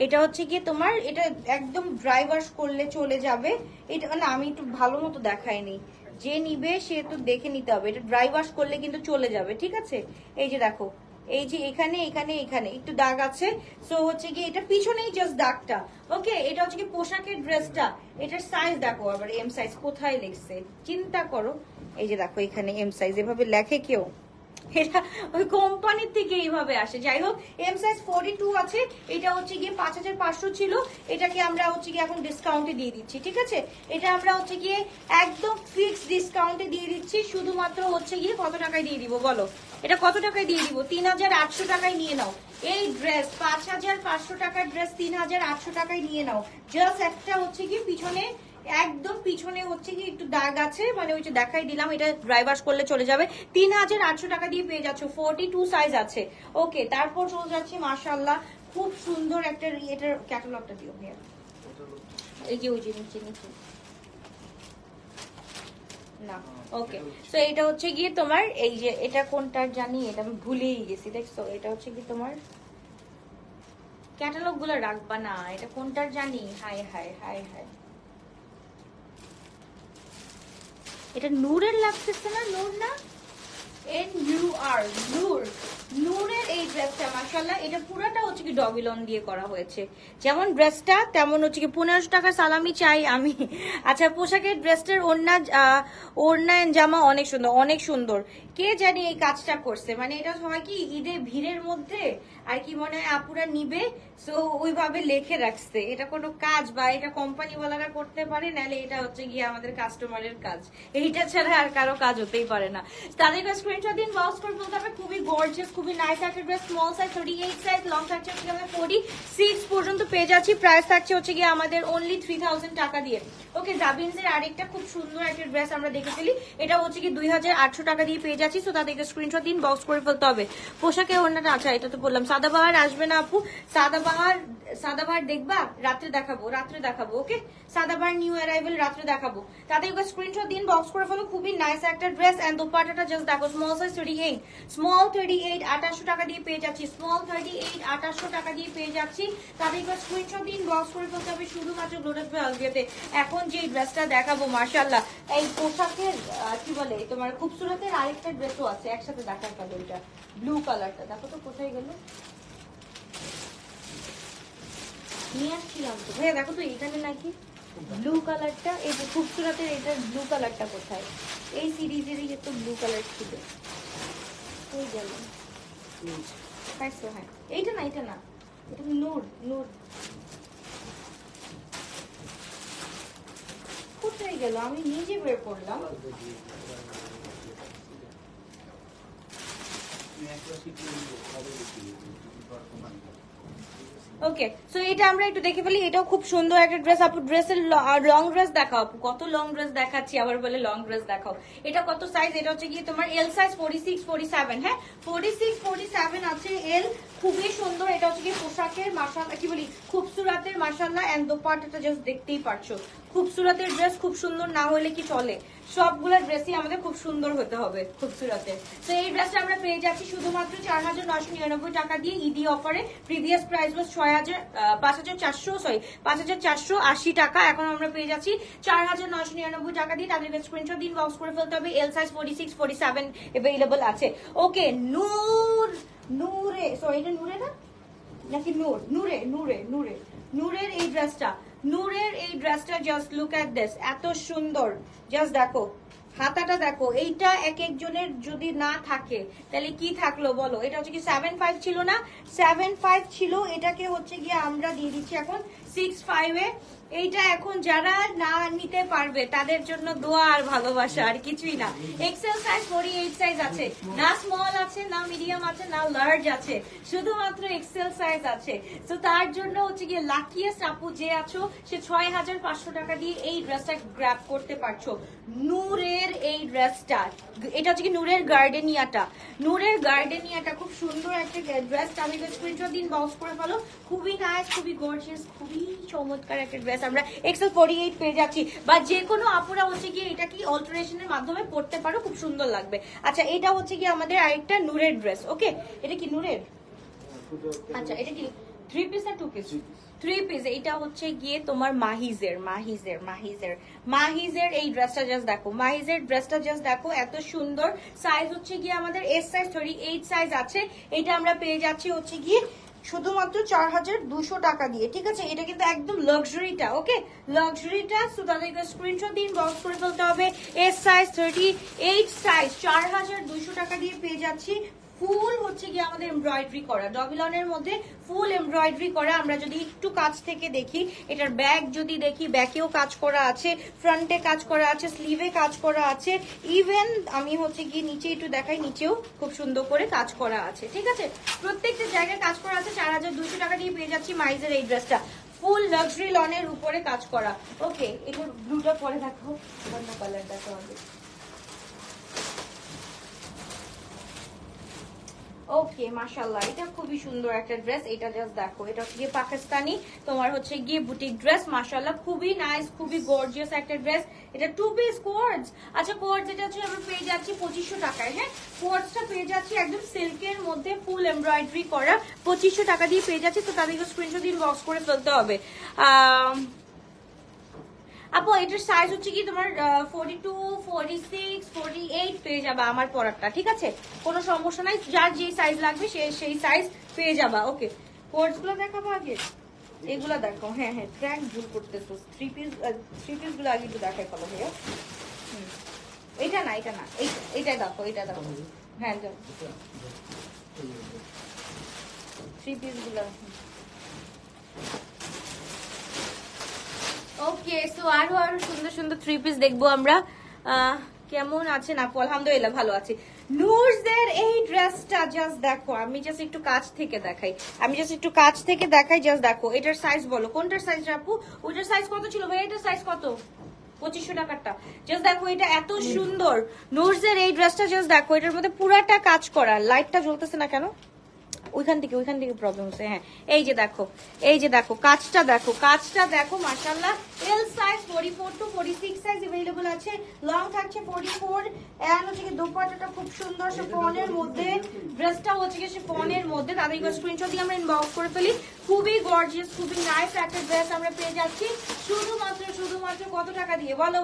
এটা হচ্ছে গিয়ে তোমার, এটা একদম ড্রাই ওয়াশ করলে চলে যাবে। এটা মানে আমি একটু ভালো মতো দেখাইনি, যে নিবে সে তো দেখে নিতে হবে। এটা ড্রাই ওয়াশ করলে কিন্তু চলে যাবে, ঠিক আছে? এই যে দেখো, এই যে এখানে এখানে এখানে একটু দাগ আছে। সো হচ্ছে কি এটা পিছনেই জাস্ট দাগটা। ওকে, এটা হচ্ছে কি পোশাকের ড্রেসটা। এটার সাইজ দেখো, আবার এম সাইজ কোথায় লিখছে চিন্তা করো। এই যে দেখো এখানে এম সাইজ এভাবে লেখে কেউ? এটা ওই কোম্পানির থেকে এইভাবে আসে। যাই হোক, এম সাইজ 42 আছে। এটা হচ্ছে গিয়ে 5500 ছিল, এটাকে আমরা হচ্ছে গিয়ে এখন ডিসকাউন্টে দিয়ে দিচ্ছি, ঠিক আছে? এটা আমরা হচ্ছে গিয়ে একদম ফিক্সড ডিসকাউন্টে দিয়ে দিচ্ছি। শুধুমাত্র হচ্ছে গিয়ে কত টাকায় দিয়ে দিব বলো? এটা কত টাকায় দিয়ে দিব? 3800 টাকায় নিয়ে নাও এই ড্রেস। 5500 টাকার ড্রেস 3800 টাকায় নিয়ে নাও। জাস্ট একটা হচ্ছে গিয়ে পিছনে, একদম পিছনে হচ্ছে কি একটু দাগ আছে, মানে ওই যে দেখাই দিলাম, এটা ড্রাই ওয়াশ করলে চলে যাবে। 3800 টাকা দিয়ে পেয়ে যাচ্ছ, 42 সাইজ আছে। ওকে, তারপর চলে যাচ্ছি মাশাআল্লাহ খুব সুন্দর একটা, এটার ক্যাটালগটা দিও ভাইয়া। এই যে ওই যে নিচে না। ওকে, তো এটা হচ্ছে গিয়ে তোমার, এই যে এটা কোনটার জানি, এটা আমি ভুলেই গেছি, দেখছো? এটা হচ্ছে কি তোমার ক্যাটালগ গুলো রাখবা না, এটা কোনটার জানি। হাই হাই হাই হাই, এটা নূরের লাগতেছে না? নূর না, NUR, নূর। নূরের এই ড্রেসটা মাশাআল্লাহ, এটা পুরোটা হচ্ছে কি ডবিলন দিয়ে করা হয়েছে। যেমন ড্রেসটা তেমন হচ্ছে কি 1500 টাকার সালামি চাই আমি। আচ্ছা, পোশাকের ড্রেসটার ওড়না জামা অনেক সুন্দর, অনেক সুন্দর। কে জানি এই কাজটা করছে, মানে এটা হয় কি ঈদে ভিড়ের মধ্যে আর কি মনে হয় আপুরা নিবে, সো ওইভাবে লিখে রাখছে। এটা কোনো কাজ বা এটা কোম্পানিওয়ালারা করতে পারে, নাহলে এটা হচ্ছে গিয়ে আমাদের কাস্টমারের কাজ। এইটা ছাড়া আর কারো কাজ হতেই পারে না। তাদের স্ক্রিনশট দিন, বক্স করে বলতে হবে। খুবই গর্জিয়াস, খুবই নাইস একটা dress. Small size 38 size, long থাকছে হচ্ছে আমাদের 46 পর্যন্ত পেয়ে যাচ্ছি। প্রাইস থাকছে হচ্ছে গিয়ে আমাদের অনলি 3000 টাকা দিয়ে। ওকে, জাবিনসের আরেকটা খুব সুন্দর একটা ড্রেস আমরা দেখে ফেলি। এটা হচ্ছে কি 2800 টাকা দিয়ে পেয়ে যাচ্ছি। সো তাদেরকে স্ক্রিনশট দিন, বক্স করে ফেলতে হবে। পোশাকে ওড়নাটা, আচ্ছা এটা তো বললাম। সাদাবাহার আসবে না আপু? সাদাবাহার দেখবা? রাত্রে দেখাবো। ওকে, সাদাবাহার নিউ অ্যারাইভেল রাত্রে দেখাবো। তাদেরকে স্ক্রিনশট দিন, বক্স করে ফেলো। খুবই নাইস একটা ড্রেস। এন্ড দোপাট্টাটা জাস্ট দেখো, স্মল সাইজ 38, স্মল 38 2800 টাকা দিয়ে পেয়ে যাচ্ছি। স্মল 38 2800 টাকা দিয়ে পেয়ে যাচ্ছি। তাদেরকে স্ক্রিনশট দিন, বক্স করে ফেলতে হবে শুধুমাত্র গ্লোটাস বাই আলভিয়াতে। এখন যে ড্রেসটা দেখাবো মাশাআল্লাহ, এই পোশাকের কি বলে তোমার খুবসুরতের আরেকটা ড্রেসও আছে একসাথে দেখার পর। ওইটা ব্লু কালারটা দেখো তো কোথায় গেল, নিয়ে আসছিলাম তো ভাইয়া, দেখো তো এখানে নাকি ব্লু কালারটা। এই যে খুবসুরতের এটার ব্লু কালারটা কোথায়? এই সিরিজেরই তো ব্লু কালার ছিল, ওই গেল। হ্যাঁ, এইটা না, এটা নূর। কোথায় গেল? আমি নিজে বের করলাম। ওকে, সো এটা আমরা একটু দেখে ফেলি। এটাও খুব সুন্দর একটা ড্রেস। আপু ড্রেসের লং ড্রেস দেখাও। আপু কত লং ড্রেস দেখাচ্ছি, আবার বলে লং ড্রেস দেখাও। এটা কত সাইজ? এটা হচ্ছে গিয়ে তোমার এল সাইজ 46 47। হ্যাঁ 46 47 আছে এল। খুবই সুন্দর। এটা হচ্ছে কি পোশাকের মাশাআল্লাহ, কি বলি খুবসুরাতের মাশাআল্লাহ। এন্ড দোপাট্টাটা জাস্ট দেখতেই পারছো। খুবসুরাতের ড্রেস খুব সুন্দর না হলে কি চলে? সবগুলো ড্রেসই আমাদের খুব সুন্দর হতে হবে খুবসুরাতে। তো এই ড্রেসটা আমরা পেয়ে যাচ্ছি শুধুমাত্র 4999 টাকা দিয়ে ইডি অফারে। প্রিভিয়াস প্রাইস ওয়াজ 5480 টাকা। এখন আমরা পেয়ে যাচ্ছি 4999 টাকা দিয়ে। তাদের স্ক্রিনশট দিন, বক্স করে ফেলতে হবে। এল সাইজ 46 47 अवेलेबल আছে। ওকে, নূরে সরি, এটা নূরে না নাকি নূরের এই ড্রেসটা, জাস্ট লুক এট দিস, এত সুন্দর। জাস্ট দেখো হাতাটা দেখো। এইটা এক একজনের যদি না থাকে তাহলে কি থাকলো বলো? এটা হচ্ছে কি 75 ছিল না? 75 ছিল, এটাকে হচ্ছে গিয়ে আমরা দিয়ে দিচ্ছি এখন 65 এ। এইটা এখন যারা না নিতে পারবে তাদের জন্য দোয়া আর ভালোবাসা, আর কিছুই না। এক্সেল সাইজ 48 সাইজ আছে না, স্মল আছে না, মিডিয়াম আছে না, লার্জ আছে, শুধুমাত্র এক্সেল সাইজ আছে। তো তার জন্য হচ্ছে গিয়ে লাকিয়েস্ট আপু যে আছো, সে 6500 টাকা দিয়ে এই ড্রেসটা গ্র্যাব করতে পারছো। নূরের এই ড্রেসটা, এটা হচ্ছে কি নূরের গার্ডেনিয়াটা খুব সুন্দর একটা ড্রেস। আমি স্ক্রিনশট দিন, বক্স করে ফেলো। খুবই নাইস, খুবই গর্জিয়াস, খুবই চমৎকার একটা ড্রেস। আমরা এক্সেল 48 পেয়ে যাচ্ছি। বা যে কোনো আপুরা হচ্ছে গিয়ে এটা কি অল্টারেশনের মাধ্যমে পড়তে পারো, খুব সুন্দর লাগবে। আচ্ছা, এটা হচ্ছে কি আমাদের আরেকটা নূরের ড্রেস। ওকে, এটা কি নূরের? আচ্ছা, এটা কি 3 পিস না 2 পিস? 3 পিস। এটা হচ্ছে গিয়ে তোমার মাহিজের এই ড্রেসটা জাস্ট দেখো। মাহিজের ড্রেসটা জাস্ট দেখো, এত সুন্দর। সাইজ হচ্ছে গিয়ে আমাদের এস সাইজ 38 সাইজ আছে। এটা আমরা পেয়ে যাচ্ছি হচ্ছে গিয়ে শুধুমাত্র 4200 টাকা দিয়ে। ঠিক আছে, এটা কিন্তু একদম লাক্সারিটা। ওকে, লাক্সারিটা। সো তাদেরকে স্ক্রিনশট দিন, বক্স করে ফেলতে হবে। এস সাইজ 38 সাইজ 4200 টাকা দিয়ে পেয়ে যাচ্ছি। ফুল হচ্ছে গিয়ে আমাদের এমব্রয়ডারি করা, ডবিলনের মধ্যে ফুল এমব্রয়ডারি করা। আমরা যদি একটু কাছ থেকে দেখি, এটার ব্যাক যদি দেখি, ব্যাকেও কাজ করা আছে, ফ্রন্টে কাজ করা আছে, স্লিভে কাজ করা আছে। ইভেন আমি হচ্ছে গিয়ে নিচে একটু দেখাই, নিচেও খুব সুন্দর করে কাজ করা আছে। ঠিক আছে, প্রত্যেকটা জায়গায় কাজ করা আছে। 4200 টাকা দিয়ে পেয়ে যাচ্ছি মাইজের এই ড্রেসটা, ফুল লাক্সারি লনের উপরে কাজ করা। ওকে, এটা ব্লুটা পরে দেখো, অন্য কালার দেখো আমাদের। ওকে, মাশাআল্লাহ, এটা খুবই সুন্দর একটা ড্রেস। এটা জাস্ট দেখো, এটা হচ্ছে গিয়ে পাকিস্তানি তোমার হচ্ছে গিয়ে বুটিক ড্রেস। মাশাআল্লাহ, খুবই নাইস, খুবই গর্জিয়াস একটা ড্রেস। এটা 2 পিস কোয়ার্ডস। আচ্ছা, কোয়ার্ডস এটা হচ্ছে আমরা পেয়ে যাচ্ছি 2500 টাকায়। হ্যাঁ, কোয়ার্ডসটা পেয়ে যাচ্ছি একদম সিল্কের মধ্যে ফুল এমব্রয়ডারি করা, 2500 টাকা দিয়ে পেয়ে যাচ্ছি। তো তাদেরকে স্ক্রিনশট দিয়ে বক্স করে ফেলতে হবে। আপু এটার সাইজ হচ্ছে কি তোমার 42 46 48 পেয়ে যাবা আমার পরারটা। ঠিক আছে, কোনো সমস্যা নাই, যার যে সাইজ লাগবে সেই সাইজ পেয়ে যাবা। ওকে, কোর্স গুলো দেখাবো আগে, এগুলা দেখো। হ্যাঁ, ট্র্যাক ভুল করতেছো। 3 পিস গুলো আগে একটু দেখাই ফেলো ভাইয়া। এটা না, এইটাই দেখো, এটা দেখো। হ্যাঁ, যাও 3 পিস গুলো। ওকে, সো আরো সুন্দর সুন্দর 3 পিস দেখবো আমরা। কেমন আছেন আপু? আলহামদুলিল্লাহ ভালো আছি। নূরদের এই ড্রেসটা জাস্ট দেখো, আমি জাস্ট একটু কাছ থেকে দেখাই, জাস্ট দেখো। এটার সাইজ বলো, কোনটার সাইজ আপু? ওটার সাইজ কত ছিল ভাই? এটার সাইজ কত? 2500 টাকারটা। জাস্ট দেখো, এটা এত সুন্দর। নূরদের এই ড্রেসটা জাস্ট দেখো, এটার মধ্যে পুরাটা কাজ করা। লাইটটা জ্বলতেছে না কেন? ওইখান থেকে প্রবলেম হচ্ছে। হ্যাঁ, এই যে দেখো কাজটা দেখো মাশাআল্লাহ। L size 44 to 46 size available আছে। লং থাকছে 44। এন্ড হচ্ছে কি দোপাট্টাটা খুব সুন্দর শিফনের মধ্যে, ড্রেসটা হচ্ছে কি শিফনের মধ্যে। তাদেরকে স্ক্রিনশট দিয়ে আমরা ইনবক্স করে ফেলি। খুবই গর্জিয়াস, খুবই নাইস একটা ড্রেস আমরা পেয়ে যাচ্ছি শুধুমাত্র কত টাকা দিয়ে? বলো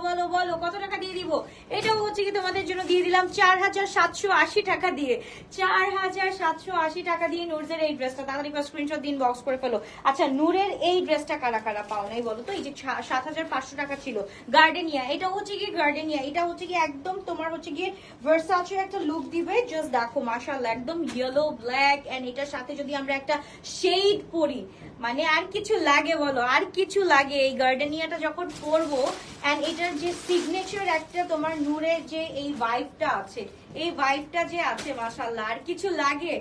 কত টাকা দিয়ে দিব? এটাও হচ্ছে কি তোমাদের জন্য দিয়ে দিলাম 4780 টাকা দিয়ে। 4780 টাকা দিয়ে দিই নূরের এই ড্রেসটা, তাড়াতাড়ি স্ক্রিনশট দিন, বক্স করে ফেলো। আচ্ছা নূরের এই ড্রেসটা কারা কারা পাও নাই বলো তো? এই যে 7500 টাকা ছিল, গার্ডেনিয়া, এটা হচ্ছে গিয়ে গার্ডেনিয়া, এটা হচ্ছে গিয়ে একদম তোমার হচ্ছে গিয়ে ভার্সাচের একটা লুক দিবে। জাস্ট দেখো মাশাআল্লাহ, একদম ইয়েলো ব্ল্যাক এন্ড এটার সাথে যদি আমরা একটা শেড পরি, মানে আর কিছু লাগে বলো, আর কিছু লাগে? এই গার্ডেনিয়াটা যখন পরবো এন্ড এটার যে সিগনেচার একটা তোমার নূরের যে এই ভাইবটা আছে, এই ভাইবটা যে আছে মাশাআল্লাহ, আর কিছু লাগে?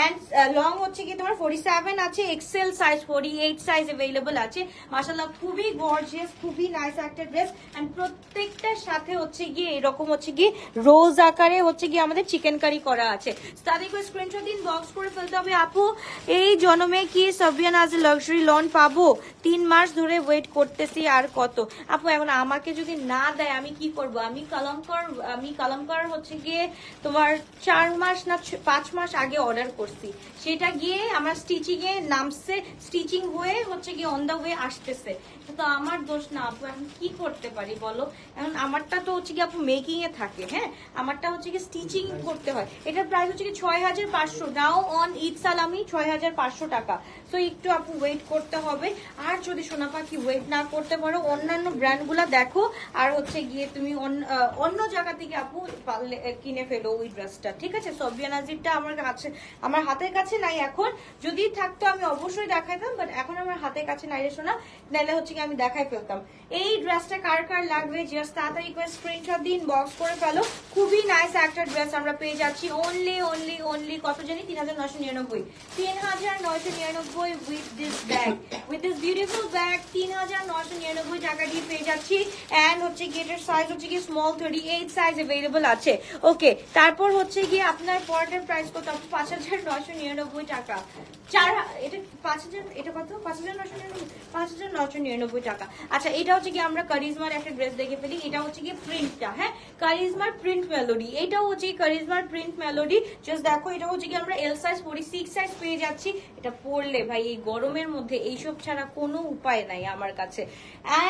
এন্ড লং হচ্ছে কি তোমার 47 আছে, এক্সেল সাইজ 48 সাইজ अवेलेबल আছে মাশাআল্লাহ। খুবই গর্জিয়াস, খুবই নাইস একটা ড্রেস এন্ড প্রত্যেকটার সাথে হচ্ছে গিয়ে এরকম হচ্ছে কি রোজ আকারে হচ্ছে কি আমাদের চিকেন কারি করা আছে। তাদেরকে স্ক্রিনশট দিন, বক্স করে ফেলতে হবে। আপু এই জন্মে কি সাবিয়া নাজের লাক্সারি লন পাবো? 3 মাস ধরে ওয়েট করতেছি, আর কত? আপু এখন আমাকে যদি না দেয় আমি কি করব? আমি কলমকার হচ্ছে গিয়ে তোমার 4 মাস না 5 মাস আগে অর্ডার করছি, সেটা গিয়ে আমার স্টিচিং এ নামছে, স্টিচিং হয়ে হচ্ছে গিয়ে অন দা ওয়ে আসতেছে, তো আমার দোষ না আপু। এখন কি করতে পারি বলো? এখন আমারটা তো হচ্ছে কি আপু মেকিং এ থাকে, হ্যাঁ আমারটা হচ্ছে কি স্টিচিং করতে হয়। এটার প্রাইস হচ্ছে কি 6500, নাও অন ঈদ সালামি 6500 টাকা। তো একটু আপু ওয়েট করতে হবে। আর যদি সোনা পাখি ওয়েট না করতে পারো অন্যান্য ব্র্যান্ডগুলা দেখো, আর হচ্ছে গিয়ে তুমি অন্য জায়গা থেকে আপু পারলে কিনে ফেলো ওই ড্রেসটা, ঠিক আছে? সাবিয়া নাজিরটা আমার হাতের কাছে নাই এখন, যদি থাকতো আমি অবশ্যই দেখাইতাম, বাট এখন আমার হাতের কাছে নাই রে সোনা, নাহলে হচ্ছে কি আমি দেখাই ফেলতাম। এই ড্রেসটা কার কার লাগবে জাস্ট তাড়াতাড়ি করে স্ক্রিনশট দিন, বক্স করে ফেলো। খুবই নাইস একটা ড্রেস আমরা পেয়ে যাচ্ছি অনলি কত জানি 3999, 3999 with this bag, with this beautiful bag 3999 টাকা দিয়ে পেয়ে যাচ্ছি। এন্ড হচ্ছে গিয়ে এটার সাইজ হচ্ছে গিয়ে স্মল 38 সাইজ अवेलेबल আছে। ওকে, তারপর হচ্ছে গিয়ে আপনার পরের প্রাইস কত? 5999 টাকা। এটা 5000, এটা কত? 5999 টাকা। আচ্ছা এটা হচ্ছে কি আমরা কারিজমার একটা ড্রেস দেখে ফেলি, এটা হচ্ছে কি প্রিন্টটা, হ্যাঁ কারিজমার প্রিন্ট মেলোডি, এটাও হচ্ছে কারিজমার প্রিন্ট মেলোডি। জাস্ট দেখো এটা হচ্ছে কি আমরা এল সাইজ 46 সাইজ পেয়ে যাচ্ছি। এটা পরলে ভাই এই গরমের মধ্যে এইসব ছাড়া কোনো উপায় নাই আমার কাছে।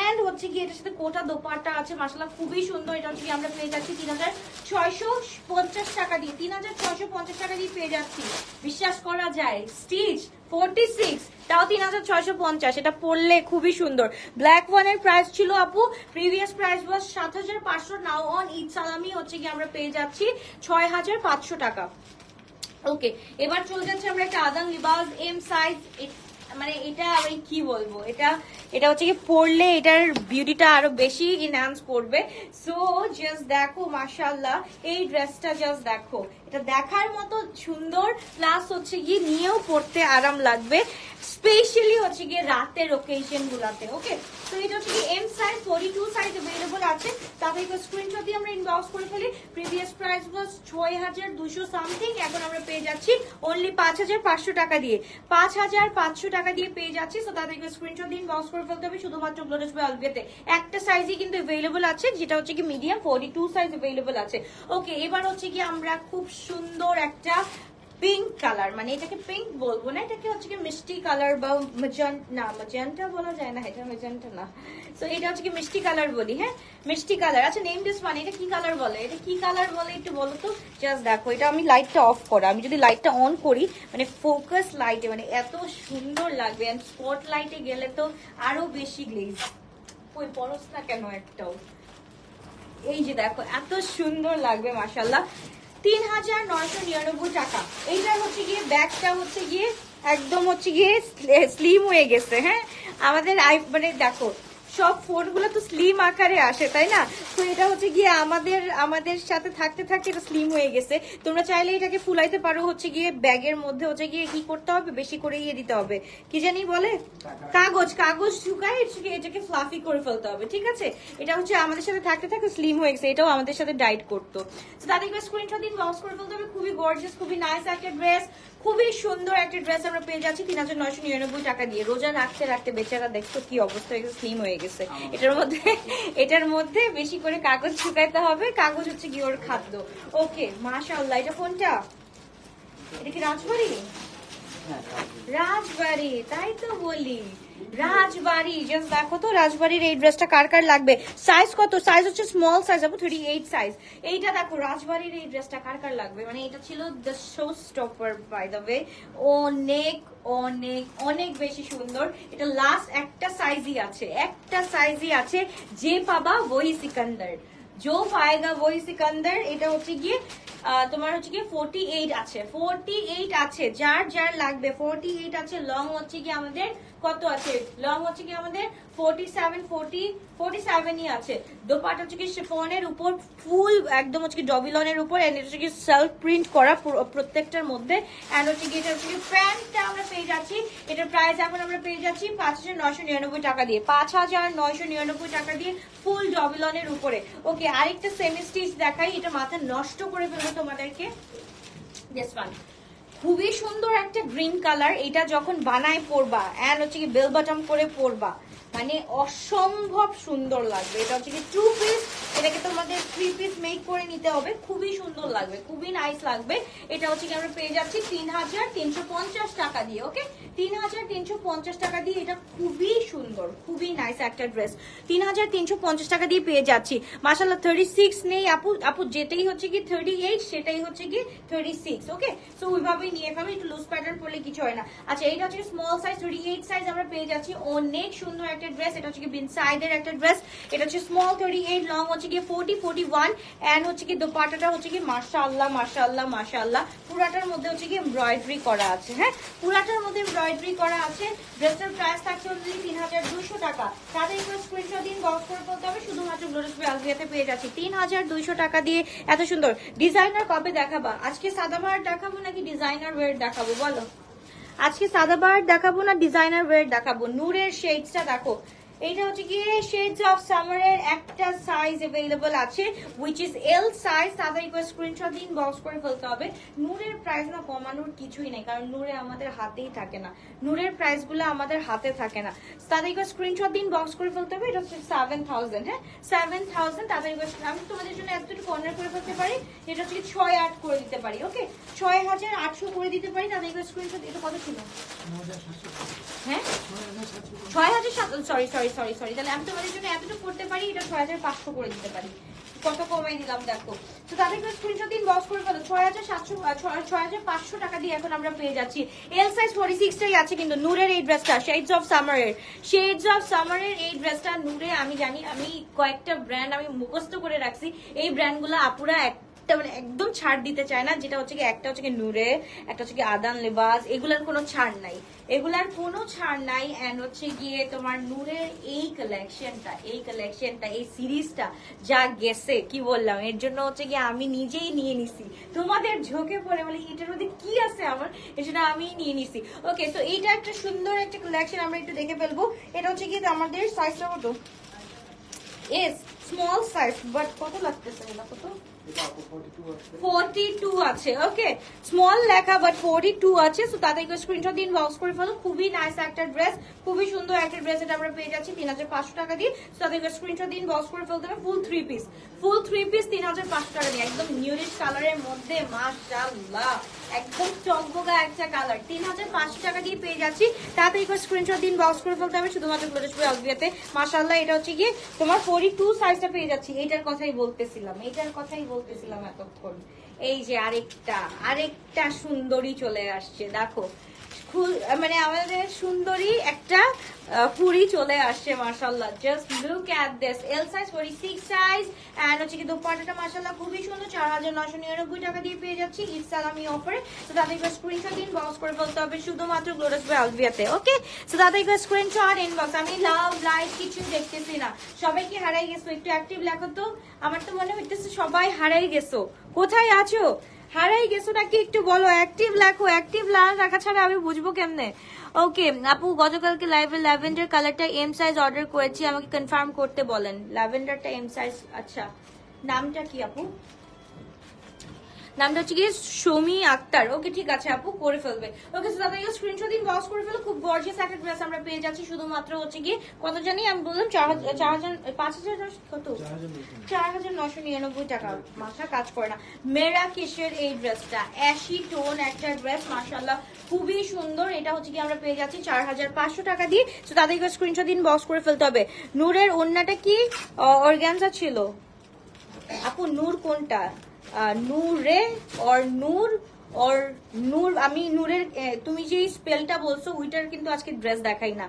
এন্ড হচ্ছে কি এটার সাথে কোটা দোপাট্টা আছে মাশাআল্লাহ, খুবই সুন্দর। এটা হচ্ছে কি আমরা পেয়ে যাচ্ছি 3650 টাকা দিয়ে, 3650 টাকা দিয়ে পেয়ে যাচ্ছি। বিশ্বাস করা যায়? স্টিচ 46 তাও 3650, এটা পরলে খুবই সুন্দর। ব্ল্যাক ওয়ানের প্রাইস ছিল আপু, previous price was 7500, now on Eid সালামি হচ্ছে কি আমরা পেয়ে যাচ্ছি 6500 টাকা। ওকে, এবার চলে যাচ্ছে আমরা একটা আদান লিবাস এম সাইজ, মানে এটা আমি কি বলবো, এটা হচ্ছে কি পরলে এটার বিউটিটা আরো বেশি ইনহ্যান্স করবে। সো জাস্ট দেখো মাশাআল্লাহ, এই ড্রেসটা জাস্ট দেখো, এটা দেখার মতো সুন্দর, প্লাস হচ্ছে গিয়ে নিয়েও পড়তে আরাম লাগবে, স্পেশালি হচ্ছে গিয়ে রাতের ওকেশন গুলাতে। ওকে, তো এটা হচ্ছে কি এম সাইজ 42 সাইজ अवेलेबल আছে। তাদেরকে স্ক্রিনশট দিয়ে আমরা ইনবক্স করে ফেলি। প্রিভিয়াস প্রাইস ওয়াজ 6200 সামথিং, এখন আমরা পেয়ে যাচ্ছি অনলি 5500 টাকা দিয়ে, 5500 টাকা দিয়ে পেয়ে যাচ্ছি। সো তাদেরকে স্ক্রিনশট দিয়ে ইনবক্স করে ফেলতে হবে শুধুমাত্র গ্লোটাস বাই আলবিয়াতে। একটা সাইজই কিন্তু अवेलेबल আছে, যেটা হচ্ছে কি মিডিয়াম 42 সাইজ अवेलेबल আছে। ওকে, এবার হচ্ছে কি আমরা খুব সুন্দর একটা পিঙ্ক কালার, মানে এটাকে পিঙ্ক বলবো না, এটাকে হচ্ছে কি মিষ্টি কালার বা ম্যাজেন্টা বলা যায় না, এটা ম্যাজেন্টা না, সো এটা হচ্ছে কি মিষ্টি কালার বলি, হ্যাঁ মিষ্টি কালার। আচ্ছা নেম দিস ওয়ান, এটা কি কালার বলে, এটা কি কালার বলে একটু বলো তো? জাস্ট দেখো, এটা আমি লাইটটা অফ করা, আমি যদি লাইটটা অন করি মানে ফোকাস লাইটে মানে এত সুন্দর লাগবে, এন্ড স্পট লাইটে গেলে তো আরো বেশি গ্লেজ। ওই পরস না কেন একটাও, এই যে দেখো এত সুন্দর লাগবে মাশাআল্লাহ। 3999 টাকা। এইটার হচ্ছে গিয়ে ব্যাগটা হচ্ছে গিয়ে একদম হচ্ছে গিয়ে স্লিম হয়ে গেছে, হ্যাঁ আমাদের মানে দেখো সব ফোনগুলো তো স্লিম আকারে আসে তাই না, তো এটা হচ্ছে গিয়ে আমাদের সাথে থাকতে থাকতে এটা স্লিম হয়ে গেছে। তোমরা চাইলে এটাকে ফুলাইতে পারো, হচ্ছে গিয়ে ব্যাগের মধ্যে হচ্ছে গিয়ে কি করতে হবে, বেশি করে ইয়ে দিতে হবে, কি জানি বলে কাগজ ঢুকায় এটাকে ফ্লাফি করে ফেলতে হবে, ঠিক আছে? এটা হচ্ছে আমাদের সাথে থাকতে থাকতে স্লিম হয়ে গেছে, এটাও আমাদের সাথে ডাইট করতো। তো তাদেরকে স্ক্রিনশট দিন, বক্স করে ফেলতে হবে। খুবই গর্জিয়াস, খুবই নাইস একটা ড্রেস, খুবই সুন্দর একটা ড্রেস আমরা পেয়ে যাচ্ছি 3999 টাকা দিয়ে। রোজা রাখতে রাখতে বেচারা দেখছো কি অবস্থা হয়ে গেছে, স্লিম হয়ে গেছে। এটার মধ্যে বেশি করে কাগজ শুকাইতে হবে, কাগজ হচ্ছে কি ওর খাদ্য। ওকে মাশাআল্লাহ, এটা কোনটা? এটা কি রাজবাড়ি? রাজবাড়ি, তাই তো বলি রাজবাড়ি। জাস্ট দেখো তো রাজবাড়ির এই ড্রেসটা কার কার লাগবে। সাইজ কত? সাইজ হচ্ছে স্মল সাইজ, আপু 38 সাইজ। এইটা দেখো রাজবাড়ির এই ড্রেসটা কার কার লাগবে। মানে এটা ছিল the showstopper by the way. অনেক অনেক অনেক বেশি সুন্দর। এটা লাস্ট একটা সাইজই আছে, একটা সাইজই আছে। যে পাবা ওই সিকান্দার, जो पाएगा वही सिकंदर। এটা হচ্ছে গিয়ে তোমার হচ্ছে গিয়ে 48 আছে, 48 আছে। যার যার লাগবে 48 আছে। লং হচ্ছে কি আমাদের কত আছে? লং হচ্ছে কি আমাদের 47ই আছে। দোপাট্টা হচ্ছে কি শিফনের উপর ফুল একদম হচ্ছে কি ডবিলনের উপর, এন্ড এটা হচ্ছে কি সেলফ প্রিন্ট করা প্রত্যেকটার মধ্যে। এন্ড হচ্ছে কি এটা হচ্ছে কি প্যান্টটা আমরা পেয়ে যাচ্ছি। এটার প্রাইস এখন আমরা পেয়ে যাচ্ছি 5999 টাকা দিয়ে, 5999 টাকা দিয়ে ফুল ডবিলনের উপরে। ওকে, আরেকটা সেমি স্টিচ দেখাই, এটা মাথা নষ্ট করে ফেলবো তোমাদেরকে। দিস ওয়ান খুবই সুন্দর একটা গ্রিন কালার। এটা যখন বানায় পরবা এন্ড হচ্ছে কি বেল বটম করে পরবা, মানে অসম্ভব সুন্দর লাগবে। এটা হচ্ছে কি 2 পিস, এটাকে তোমাদের 3 পিস মেক করে নিতে হবে। খুবই সুন্দর লাগবে, খুবই নাইস লাগবে। এটা হচ্ছে কি আমরা পেয়ে যাচ্ছি 3350 টাকা দিয়ে। ওকে, 3350 টাকা দিয়ে। এটা খুবই সুন্দর, খুবই নাইস একটা ড্রেস। 3350 টাকা দিয়ে পেয়ে যাচ্ছি। মাশাআল্লাহ 36 নেই আপু, আপু যেটাই হচ্ছে কি 38 সেটাই হচ্ছে কি 36। ওকে, সো ওইভাবেই নিয়ে ফেলো, একটু লুজ প্যাটার্ন পরলে কিছু হয় না। আচ্ছা, এটা হচ্ছে স্মল সাইজ 38 সাইজ আমরা পেয়ে যাচ্ছি। অনেক সুন্দর একটা ড্রেস। এটা হচ্ছে কি বিন সাইডের একটা ড্রেস। এটা হচ্ছে স্মল 38, লং হচ্ছে কি 40 41, এন্ড হচ্ছে কি দোপাট্টাটা হচ্ছে কি মাশাআল্লাহ মাশাআল্লাহ মাশাআল্লাহ পুরাটার মধ্যে হচ্ছে কি এমব্রয়ডারি করা আছে। হ্যাঁ, পুরাটার মধ্যে এমব্রয়ডারি করা আছে। ড্রেসটার প্রাইস থাকছে অনলি 3200 টাকা। তাদের একটু স্ক্রিনশট দিন, বক্স করে বলতে হবে শুধুমাত্র গ্লোরিয়াস আলভিয়াতে পেয়ে যাচ্ছি 3200 টাকা দিয়ে। এত সুন্দর ডিজাইনার কবে দেখাবা? আজকে সাদাবাহার দেখাবো নাকি ডিজাইনার ওয়্যার দেখাবো বলো? আজকে সাদাবাহার দেখাবো না ডিজাইনার ওয়্যার দেখাবো? নূরের শেডসটা দেখো, এটা হচ্ছে কি শেডস অফ সামারের একটা সাইজ अवेलेबल আছে which is L সাইজ। তাদের একটু স্ক্রিনশট দিন, বক্স করে ফেলতে হবে। নূরের প্রাইস না কমানোর কিছুই নেই, কারণ নূরে আমাদের হাতেই থাকে না, নূরের প্রাইসগুলো আমাদের হাতে থাকে না। তাদের একটু স্ক্রিনশট দিন, বক্স করে ফেলতে হবে। এটা হচ্ছে 7000। হ্যাঁ, 7000। তাদের আমি তোমাদের জন্য এতটুকু কর্নার করে ফেলতে পারি, এটা হচ্ছে 68 করে দিতে পারি। ওকে, 6800 করে দিতে পারি। তাদের একটু স্ক্রিনশট। এটা কত ছিল? হ্যাঁ 6700, সরি সরি সরি সরি। তাহলে আমি তোমাদের জন্য এতটুকু করতে পারি, এটা 6500 করে দিতে পারি। কত কমাই দিলাম দেখো। তো তাদেরকে স্ক্রিনশট দিন, বক্স করে ফেলো। 6500 টাকা দিয়ে এখন আমরা পেয়ে যাচ্ছি। এল সাইজ 46 টাই আছে কিন্তু নূরের এই ড্রেসটা, শেডস অফ সামারের, শেডস অফ সামারের এই ড্রেসটা নূরে। আমি জানি, আমি কয়েকটা ব্র্যান্ড আমি মুখস্থ করে রাখছি। এই ব্র্যান্ডগুলো আপুরা মানে একদম ছাড় দিতে চায় না। যেটা হচ্ছে কি একটা হচ্ছে কি নূরে, একটা হচ্ছে কি আদান লেবাস, এগুলার কোনো ছাড় নাই, এগুলার কোনো ছাড় নাই। এন্ড হচ্ছে গিয়ে তোমার নূরের এই কালেকশনটা, এই কালেকশনটা, এই সিরিজটা যা গেছে কি বললাম, এর জন্য হচ্ছে গিয়ে আমি নিজেই নিয়ে নিছি। তোমাদের ঝোঁকে পড়ে বলে এটার মধ্যে কি আছে আমার, এর জন্য আমি নিয়ে নিছি। ওকে, তো এইটা একটা সুন্দর একটা কালেকশন, আমরা একটু দেখে ফেলবো। এটা হচ্ছে কি আমাদের সাইজটা কত? এস স্মল সাইজ, বাট কত লাগতেছে এটা? কত? 42 আছে। ওকে, স্মল লেখা বাট 42 আছে। সো তাদেরকে স্ক্রিনশট দিন, বক্স করে ফেলো। খুবই নাইস একটা ড্রেস, খুবই সুন্দর একটা ড্রেস। এটা আমরা পেয়ে যাচ্ছি 3500 টাকা দিয়ে। সো তাদেরকে স্ক্রিনশট দিন, বক্স করে ফেলতে হবে। ফুল 3 পিস, ফুল 3 পিস 3500 টাকা দিয়ে, একদম নিউরিশ কালারের মধ্যে মাশাআল্লাহ একদম চকবগা একটা কালার। 3500 টাকা দিয়ে পেয়ে যাচ্ছি। তাদেরকে স্ক্রিনশট দিন, বক্স করে ফেলতে হবে শুধুমাত্র গ্লোরিয়াস আলভিয়াতে। মাশাআল্লাহ এটা হচ্ছে গিয়ে তোমার 42 সাইজটা পেয়ে যাচ্ছি। এইটার কথাই বলতেছিলাম, এইটার কথাই বলতেছিলাম এতক্ষণ। এই যে আরেকটা সুন্দরী চলে আসছে দেখো, মানে আমাদের সুন্দরী একটা পুরি চলে আসছে। মাশাআল্লাহ, just look at this. L size 46 size. And হচ্ছে কি দোপাট্টাটা মাশাআল্লাহ খুবই সুন্দর। 4999 টাকা দিয়ে পেয়ে যাচ্ছি ঈদ সালামি অফারে। তো তাদেরকে স্ক্রিনশট দিন, বক্স করে ফেলতে হবে শুধুমাত্র গ্লোরিয়াস আলভিয়াতে। ওকে, তো তাদেরকে স্ক্রিনশট ইনবক্স। আমি লাভ লাইক কিছু দেখতেছি না, সবাই কি হারাই গেছো? একটু অ্যাক্টিভ লেখো তো। আমার তো মনে হইতেছে সবাই হারাই গেছো। কোথায় আছো? হারাই গেছো নাকি একটু বলো, অ্যাক্টিভ লেখো। অ্যাক্টিভ রাখা ছাড়া আমি বুঝবো কেমনে? ওকে আপু, গতকালকে লাইভে ল্যাভেন্ডার কালারটা এম সাইজ অর্ডার করেছি, আমাকে কনফার্ম করতে বলেন। ল্যাভেন্ডারটা এম সাইজ, আচ্ছা নামটা কি আপু? নামটা হচ্ছে গিয়ে সৌমি আক্তার। ওকে ঠিক আছে আপু, করে ফেলবে। ওকে সো তাড়াতাড়ি স্ক্রিনশট দিন, বক্স করে ফেলো। খুব গর্জিয়াস একটা ড্রেস আমরা পেয়ে যাচ্ছি শুধুমাত্র হচ্ছে গিয়ে কত জানি আমি বললাম 5,000 কত 4,999 টাকা। মাথা কাজ করে না। মেরাকেশের এই ড্রেসটা অ্যাশি টোন একটা ড্রেস, মাশাআল্লাহ খুবই সুন্দর। এটা হচ্ছে কি আমরা পেয়ে যাচ্ছি 4,500 টাকা দিয়ে। তো তাদেরকে স্ক্রিনশট দিন, বক্স করে ফেলতে হবে। নূরের ওন্নাটা কি অর্গানজা ছিল আপু? নূর কোনটা? নূরে অর নূর অর নূর, আমি নূরের তুমি যে স্পেলটা বলছো ওইটার কিন্তু আজকে ড্রেস দেখাই না,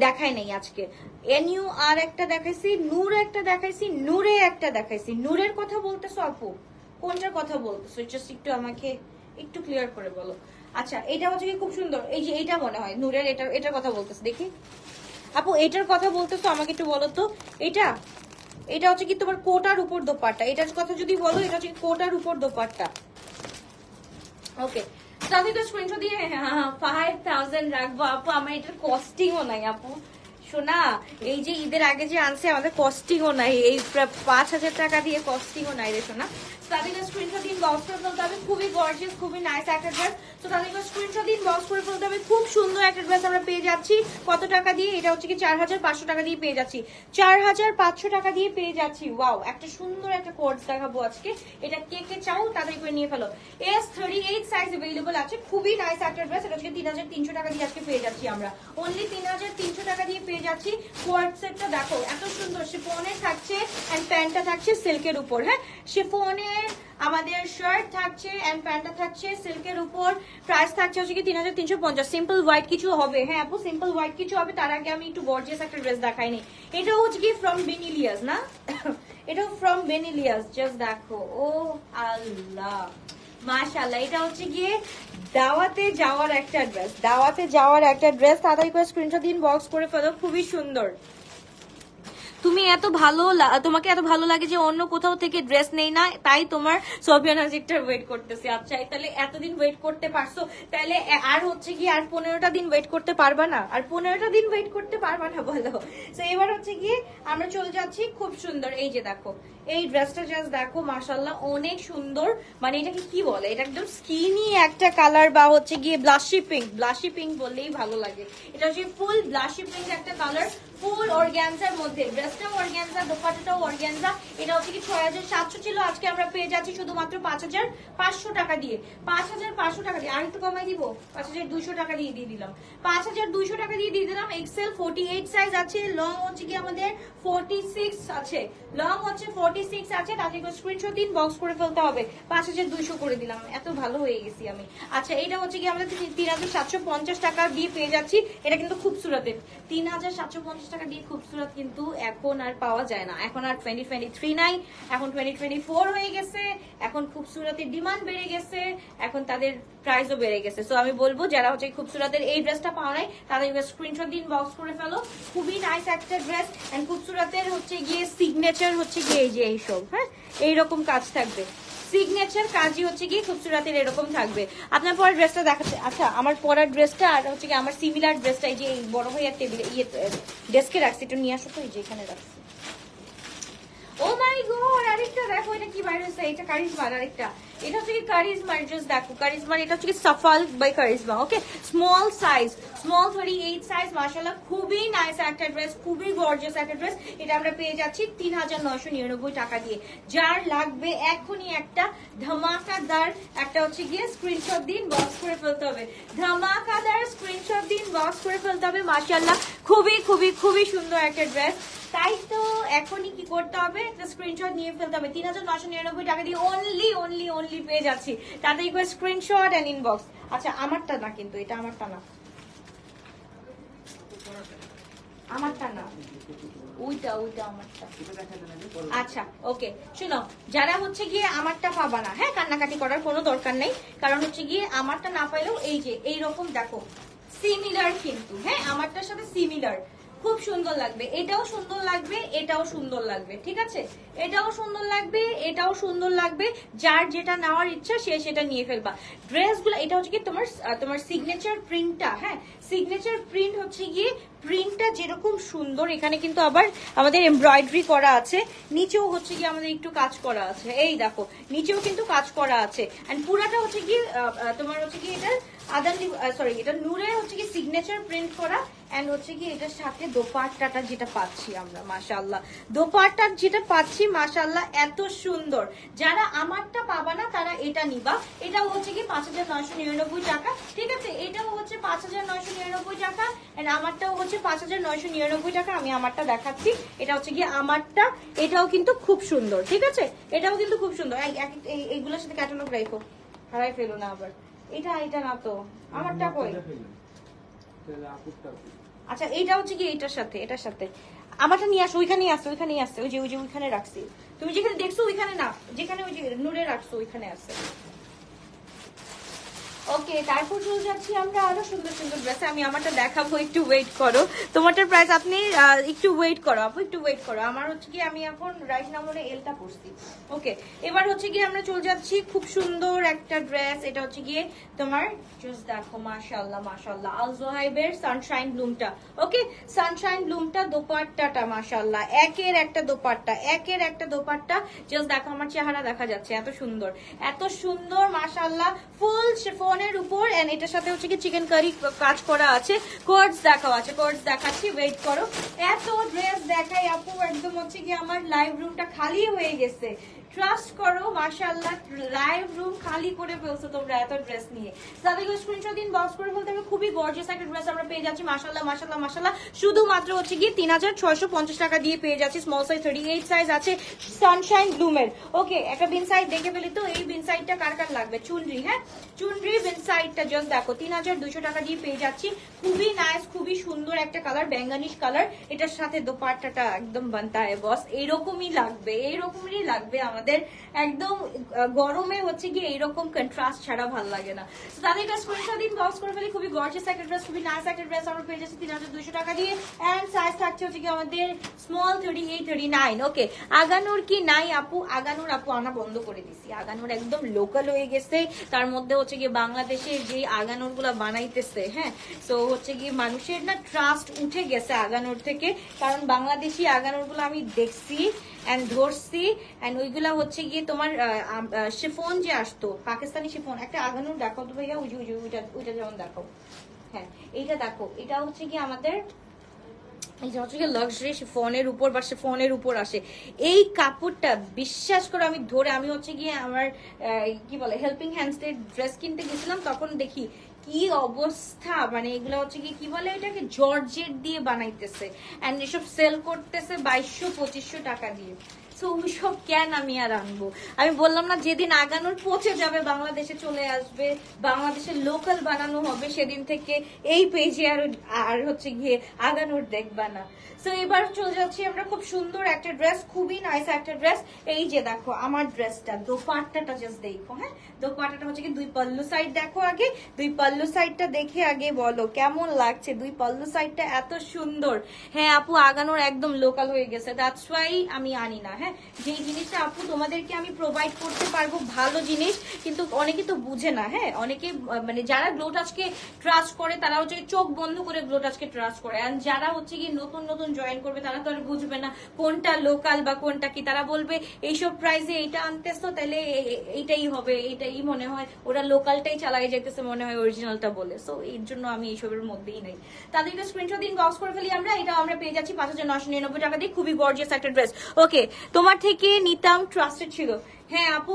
দেখাই নাই আজকে। এনইউ আর একটা দেখাইছি, নূর একটা দেখাইছি, নূরে একটা দেখাইছি। নূরের কথা বলতেছো আপু? কোনটার কথা বলতেছো? জাস্ট একটু আমাকে একটু ক্লিয়ার করে বলো। আচ্ছা এটা হচ্ছে কি খুব সুন্দর, এই যে এইটা মনে হয় নূরের, এটার কথা বলতেছে। দেখি আপু এটার কথা বলতেছো, আমাকে একটু বলো তো। এটা হচ্ছে কি তোমার কোটার উপর দোপাট্টা, এটার কথা যদি বলো এটা হচ্ছে কোটার উপর দোপাট্টা। ওকে তাহলে তো স্ক্রিনশট দিয়ে 5,000 রাখবো আপু। আমার এটার কস্টিংও নাই আপু শোনা, এই যে ঈদের আগে যে আনছে আমাদের কস্টিংও নাই, এই 5,000 টাকা দিয়ে কস্টিংও নাই রে শোনা। তাদেরকে স্ক্রিনশট দিন, বক্স করে ফেলতে হবে। খুবই গর্জিয়াস, খুবই নাইস একটা ড্রেস। তো তাদেরকে স্ক্রিনশট দিন, বক্স করে ফেলতে হবে। খুব সুন্দর একটা ড্রেস আমরা পেয়ে যাচ্ছি কত টাকা দিয়ে? এটা হচ্ছে কি 4,500 টাকা দিয়ে পেয়ে যাচ্ছি। 4,500 টাকা দিয়ে পেয়ে যাচ্ছি। ওয়াও, একটা সুন্দর একটা কোর্স দেখাবো আজকে। এটা কে কে চাও তাদের করে নিয়ে ফেলো। S38 সাইজ अवेलेबल আছে। খুবই নাইস একটা ড্রেস। এটা হচ্ছে 3,300 টাকা দিয়ে আজকে পেয়ে যাচ্ছি আমরা। অনলি 3,300 টাকা দিয়ে পেয়ে যাচ্ছি। কোয়ার্ট সেটটা দেখো এত সুন্দর, শিফনের থাকছে এন্ড প্যান্টটা থাকছে সিল্কের উপর। হ্যাঁ, শিফনের আমাদের শার্ট থাকছে এন্ড প্যান্টটা থাকছে সিল্কের উপর। প্রাইস থাকছে হচ্ছে কি 3,350। সিম্পল হোয়াইট কিছু হবে? হ্যাঁ আপু সিম্পল হোয়াইট কিছু হবে। তার আগে আমি একটু গর্জিয়াস একটা ড্রেস দেখাইনি। এটা হচ্ছে কি ফ্রম বেনিলিয়াস না? এটা ফ্রম বেনিলিয়াস। জাস্ট দেখো, ও আল্লাহ মাশাআল্লাহ। এটা হচ্ছে গিয়ে দাওয়াতে যাওয়ার একটা ড্রেস, দাওয়াতে যাওয়ার একটা ড্রেস। তাড়াতাড়ি করে স্ক্রিনশট দিন, বক্স করে ফেলো। খুবই সুন্দর। তুমি এত ভালো, তোমাকে এত ভালো লাগে যে অন্য কোথাও থেকে ড্রেস নেই না, তাই তোমার সোফিয়া নাজিরটা ওয়েট করতেছি। আচ্ছা তাহলে এতদিন ওয়েট করতে পারছো, তাহলে আর হচ্ছে কি আর 15টা দিন ওয়েট করতে পারবা না? আর 15টা দিন ওয়েট করতে পারবা না বলো? তো এবার হচ্ছে গিয়ে আমরা চলে যাচ্ছি। খুব সুন্দর, এই যে দেখো এই ড্রেসটা জাস্ট দেখো মাশাআল্লাহ অনেক সুন্দর। মানে এটাকে কি বলে, এটা একদম স্কিনি একটা কালার বা হচ্ছে গিয়ে ব্লাশি পিঙ্ক, ব্লাশি পিঙ্ক বললেই ভালো লাগে। এটা হচ্ছে ফুল ব্লাশি পিঙ্ক একটা কালার, ফুল অর্গানজার মধ্যে। ড্রেসটাও অর্গানজা, দোপাট্টাটাও অর্গানজা। এটা হচ্ছে কি 6,700 ছিল, আজকে আমরা পেয়ে যাচ্ছি শুধুমাত্র 5,500 টাকা দিয়ে। 5,500 টাকা দিয়ে আর একটু কমাই দিব, 5,200 টাকা দিয়ে দিলাম। 5,200 টাকা দিয়ে দিলাম। এক্সেল 48 সাইজ আছে, লং হচ্ছে কি আমাদের 46 আছে, লং হচ্ছে 46 আছে। তাদেরকে স্ক্রিনশট দিন, বক্স করে ফেলতে হবে। 5,200 করে দিলাম, এত ভালো হয়ে গেছি আমি। আচ্ছা এটা হচ্ছে কি আমাদের 3,750 টাকা দিয়ে পেয়ে যাচ্ছি। এটা কিন্তু খুবসুরতের 3,750 টাকা দিয়ে খুবসুরত কিন্তু এখন আর পাওয়া যায় না। এখন আর 2023 নাই, এখন 2024 হয়ে গেছে। এখন খুবসুরতের ডিমান্ড বেড়ে গেছে, এখন তাদের প্রাইসও বেড়ে গেছে। সো আমি বলবো যারা হচ্ছে খুবসুরতের এই ড্রেসটা পাওয়া নাই তাদের স্ক্রিনশট দিন, বক্স করে ফেলো। খুবই নাইস একটা ড্রেস এন্ড খুবসুরতের হচ্ছে গিয়ে সিগনেচার হচ্ছে গিয়ে এই যে এইসব, হ্যাঁ এইরকম কাজ থাকবে। সিগনেচার কাজই হচ্ছে কি খুবসুরতের এরকম থাকবে। আপনার পরের ড্রেসটা দেখাচ্ছে। আচ্ছা আমার পরের ড্রেসটা আর হচ্ছে কি আমার সিমিলার ড্রেসটা এই যে বড় ভাইয়ার টেবিলে ডেস্কে রাখছি, একটু নিয়ে আসো তো, এই যে এখানে রাখছি। ও মাই গড, আরেকটা দেখো, এটা কি বাইরে হচ্ছে, এটা কারিজমার আরেকটা। এটা হচ্ছে কি কারিজমার, জাস্ট দেখো কারিজমার। এটা হচ্ছে কি সাফাল by Karizma. Okay small size, small 38 size. মাশাআল্লাহ খুবই নাইস একটা ড্রেস, খুবই গর্জিয়াস একটা ড্রেস। এটা আমরা পেয়ে যাচ্ছি 3,999 টাকা দিয়ে। যার লাগবে এখনই একটা ধামাকাদার একটা হচ্ছে গিয়ে স্ক্রিনশট দিন, বক্স করে ফেলতে হবে। ধামাকাদার স্ক্রিনশট দিন, বক্স করে ফেলতে হবে। মাশাআল্লাহ খুবই খুবই খুবই সুন্দর একটা ড্রেস। তাই তো এখনই কি করতে হবে, একটা স্ক্রিনশট নিয়ে ফেলতে হবে। 3,999 টাকা দিয়ে অনলি অনলি অনলি পেয়ে যাচ্ছি। তাদের একবার স্ক্রিনশট এন্ড ইনবক্স। আচ্ছা আমারটা না কিন্তু, এটা আমারটা না, আমারটা না, ওইটা ওইটা আমারটা। আচ্ছা ওকে শুনো, যারা হচ্ছে গিয়ে আমারটা পাবা না, হ্যাঁ কান্নাকাটি করার কোনো দরকার নেই। কারণ হচ্ছে গিয়ে আমারটা না পাইলেও এই যে এইরকম দেখো সিমিলার কিন্তু, হ্যাঁ আমারটার সাথে সিমিলার। খুব সুন্দর লাগবে, এটাও সুন্দর লাগবে, এটাও সুন্দর লাগবে, ঠিক আছে? এটাও সুন্দর লাগবে, এটাও সুন্দর লাগবে, যার যেটা নেওয়ার ইচ্ছা সে সেটা নিয়ে ফেলবা। ড্রেসগুলো এটা হচ্ছে কি তোমার সিগনেচার প্রিন্টটা, হ্যাঁ সিগনেচার প্রিন্ট হচ্ছে গিয়ে প্রিন্টটা যেরকম সুন্দর, এখানে কিন্তু আবার আমাদের এমব্রয়ডারি করা আছে, নিচেও হচ্ছে কি আমাদের একটু কাজ করা আছে, এই দেখো নিচেও কিন্তু কাজ করা আছে। এন্ড পুরাটা হচ্ছে কি তোমার হচ্ছে কি এটা এটা নূরের হচ্ছে কি সিগনেচার প্রিন্ট করা। এন্ড হচ্ছে কি এটার সাথে দোপাট্টাটা যেটা পাচ্ছি আমরা, মাশাআল্লাহ দোপাট্টা যেটা পাচ্ছি মাশাআল্লাহ এত সুন্দর। যারা আমারটা পাবা না তারা এটা নিবা। এটাও হচ্ছে কি 5999 টাকা, ঠিক আছে? এটাও হচ্ছে 5999 টাকা, এন্ড আমারটাও হচ্ছে 5999 টাকা। আমি আমারটা দেখাচ্ছি, এটা হচ্ছে কি আমারটা, এটাও কিন্তু খুব সুন্দর, ঠিক আছে? এটাও কিন্তু খুব সুন্দর। এইগুলোর সাথে ক্যাটালগ রাখো, হারাই ফেলো না আবার। এটা না তো আমারটা কই? আচ্ছা এটা হচ্ছে কি এটার সাথে আমারটা নিয়ে আসো, ওইখানেই আসছে, ওই যে ওইখানে রাখছি, তুমি যেখানে দেখছো ওইখানে না, যেখানে ওই যে নূরে রাখছো ওইখানে আছে। ওকে, তারপর চলে যাচ্ছি আমরা আরো সুন্দর সুন্দর ড্রেসে। আমি আমারটা দেখাবো, একটু ওয়েট করো। তোমারটার প্রাইস আপনি একটু ওয়েট করো আপু, একটু ওয়েট করো। আমার হচ্ছে কি আমি এখন রাইট নাম্বারে এলটা পরছি। ওকে, এবার হচ্ছে কি আমরা চলে যাচ্ছি খুব সুন্দর একটা ড্রেস। এটা হচ্ছে গিয়ে তোমার জাস্ট দেখো মাশাআল্লাহ মাশাআল্লাহ আল জোহাইবের সানশাইন ব্লুমটা। ওকে, সানশাইন ব্লুমটা দোপাট্টাটা মাশাআল্লাহ একের একটা দোপাট্টা। জাস্ট দেখো আমার চেহারা দেখা যাচ্ছে, এত সুন্দর মাশাআল্লাহ, ফুল শিফনের উপর। এন্ড এটার সাথে হচ্ছে কি চিকেন কারি কাজ করা আছে, কোর্ডস দেখাচ্ছি, ওয়েট করো। এত ড্রেস দেখাই আপু, একদম হচ্ছে কি আমার লাইভ রুমটা খালি হয়ে গেছে। ট্রাস্ট করো মাশাআল্লাহ, লাইভ রুম খালি করে ফেলছো তোমরা এত ড্রেস নিয়ে। তাদেরকে স্ক্রিনশট দিন, বক্স করে ফেলতে হবে। খুবই গর্জিয়াস একটা ড্রেস আমরা পেয়ে যাচ্ছি মাশাআল্লাহ। শুধুমাত্র হচ্ছে কি 3650 টাকা দিয়ে পেয়ে যাচ্ছি। স্মল সাইজ 38 সাইজ আছে সানশাইন ব্লুমের। ওকে, একটা বিন সাইড দেখে ফেলি তো, এই বিন সাইডটা কার কার লাগবে? চুনরি, হ্যাঁ চুনরি বিন সাইডটা জাস্ট দেখো 3200 টাকা দিয়ে পেয়ে যাচ্ছি। খুবই নাইস, খুবই সুন্দর একটা কালার, ব্যাঙ্গানিশ কালার। এটার সাথে দোপাট্টাটা একদম বানতা है বস, এইরকমই লাগবে আমাদের। একদম গরমে হচ্ছে কি এইরকম কন্ট্রাস্ট ছাড়া ভালো লাগে না। তাদের কাছে স্ক্রিনশট দিন, বক্স করে ফেলি। খুবই গর্জিয়াস একটা ড্রেস, খুবই নাইস একটা ড্রেস আমরা পেয়ে যাচ্ছি 3200 টাকা দিয়ে। এন্ড সাইজ থাকছে হচ্ছে কি আমাদের স্মল 38 39। ওকে, আগানোর কি নাই আপু? আগানোর আপু আনা বন্ধ করে দিছি। আগানোর একদম লোকাল হয়ে গেছে। তার মধ্যে হচ্ছে কি বাংলাদেশে যে আগানোর গুলা বানাইতেছে, হ্যাঁ সো হচ্ছে কি মানুষের না ট্রাস্ট উঠে গেছে আগানোর থেকে। কারণ বাংলাদেশি আগানোর গুলো আমি দেখছি এন্ড ধরছি, এন্ড ওইগুলা হচ্ছে গিয়ে তোমার শিফন যে আসতো, পাকিস্তানি শিফন। একটা আগানোর দেখাও তো ভাইয়া, ওইটা যেমন দেখো, হ্যাঁ এইটা দেখো, এটা হচ্ছে কি আমাদের এই যে হচ্ছে কি লাক্সারি শিফনের উপর বা শিফনের উপর আসে এই কাপড়টা। বিশ্বাস করে আমি ধরে, আমি হচ্ছে গিয়ে আমার কি বলে হেল্পিং হ্যান্ডসের ড্রেস কিনতে গেছিলাম, তখন দেখি কি অবস্থা, মানে এগুলো হচ্ছে কি বলে এটাকে জর্জেট দিয়ে বানাইতেছে, এন্ড এসব সেল করতেছে 2200-2500 টাকা দিয়ে। সো ওইসব কেন আমি আর আনবো? আমি বললাম না, যেদিন আগানোর পচে যাবে, বাংলাদেশে চলে আসবে, বাংলাদেশের লোকাল বানানো হবে, সেদিন থেকে এই পেজে আর হচ্ছে গিয়ে আগানোর দেখবা না। সো এবার চলে যাচ্ছি আমরা খুব সুন্দর একটা ড্রেস, খুবই নাইস একটা ড্রেস। এই যে দেখো আমার ড্রেসটা, দোপাট্টাটা জাস্ট দেখো, হ্যাঁ দোপাট্টাটা হচ্ছে কি দুই পাল্লু সাইড দেখো, আগে দুই পাল্লু সাইডটা দেখে আগে বলো কেমন লাগছে। দুই পাল্লু সাইডটা এত সুন্দর। হ্যাঁ আপু আগানোর একদম লোকাল হয়ে গেছে, দ্যাটস ওয়াই আমি আনি না। হ্যাঁ, যে জিনিসটা আপু তোমাদেরকে আমি প্রোভাইড করতে পারবো ভালো জিনিস, কিন্তু অনেকে তো বুঝে না। হ্যাঁ, অনেকে মানে যারা গ্লো টাচকে ট্রাস্ট করে তারা হচ্ছে চোখ বন্ধ করে গ্লো টাচকে ট্রাস্ট করে, আর যারা হচ্ছে কি নতুন নতুন জয়েন করবে তারা তো আর বুঝবে না কোনটা লোকাল বা কোনটা কি। তারা বলবে এইসব প্রাইসে এইটা আনতেছো, তাহলে এইটাই হবে, এইটাই মনে হয় ওরা লোকালটাই চালাই যাইতেছে মনে হয় অরিজিনালটা বলে। সো এর জন্য আমি এইসবের মধ্যেই নাই। তাদেরকে স্ক্রিনশট দিন, বক্স করে ফেলি আমরা। এটা আমরা পেয়ে যাচ্ছি 5999 টাকা দিয়ে, খুবই গর্জিয়াস একটা ড্রেস। ওকে, তোমার থেকে নিতাম, ট্রাস্টেড ছিল। হ্যাঁ আপু,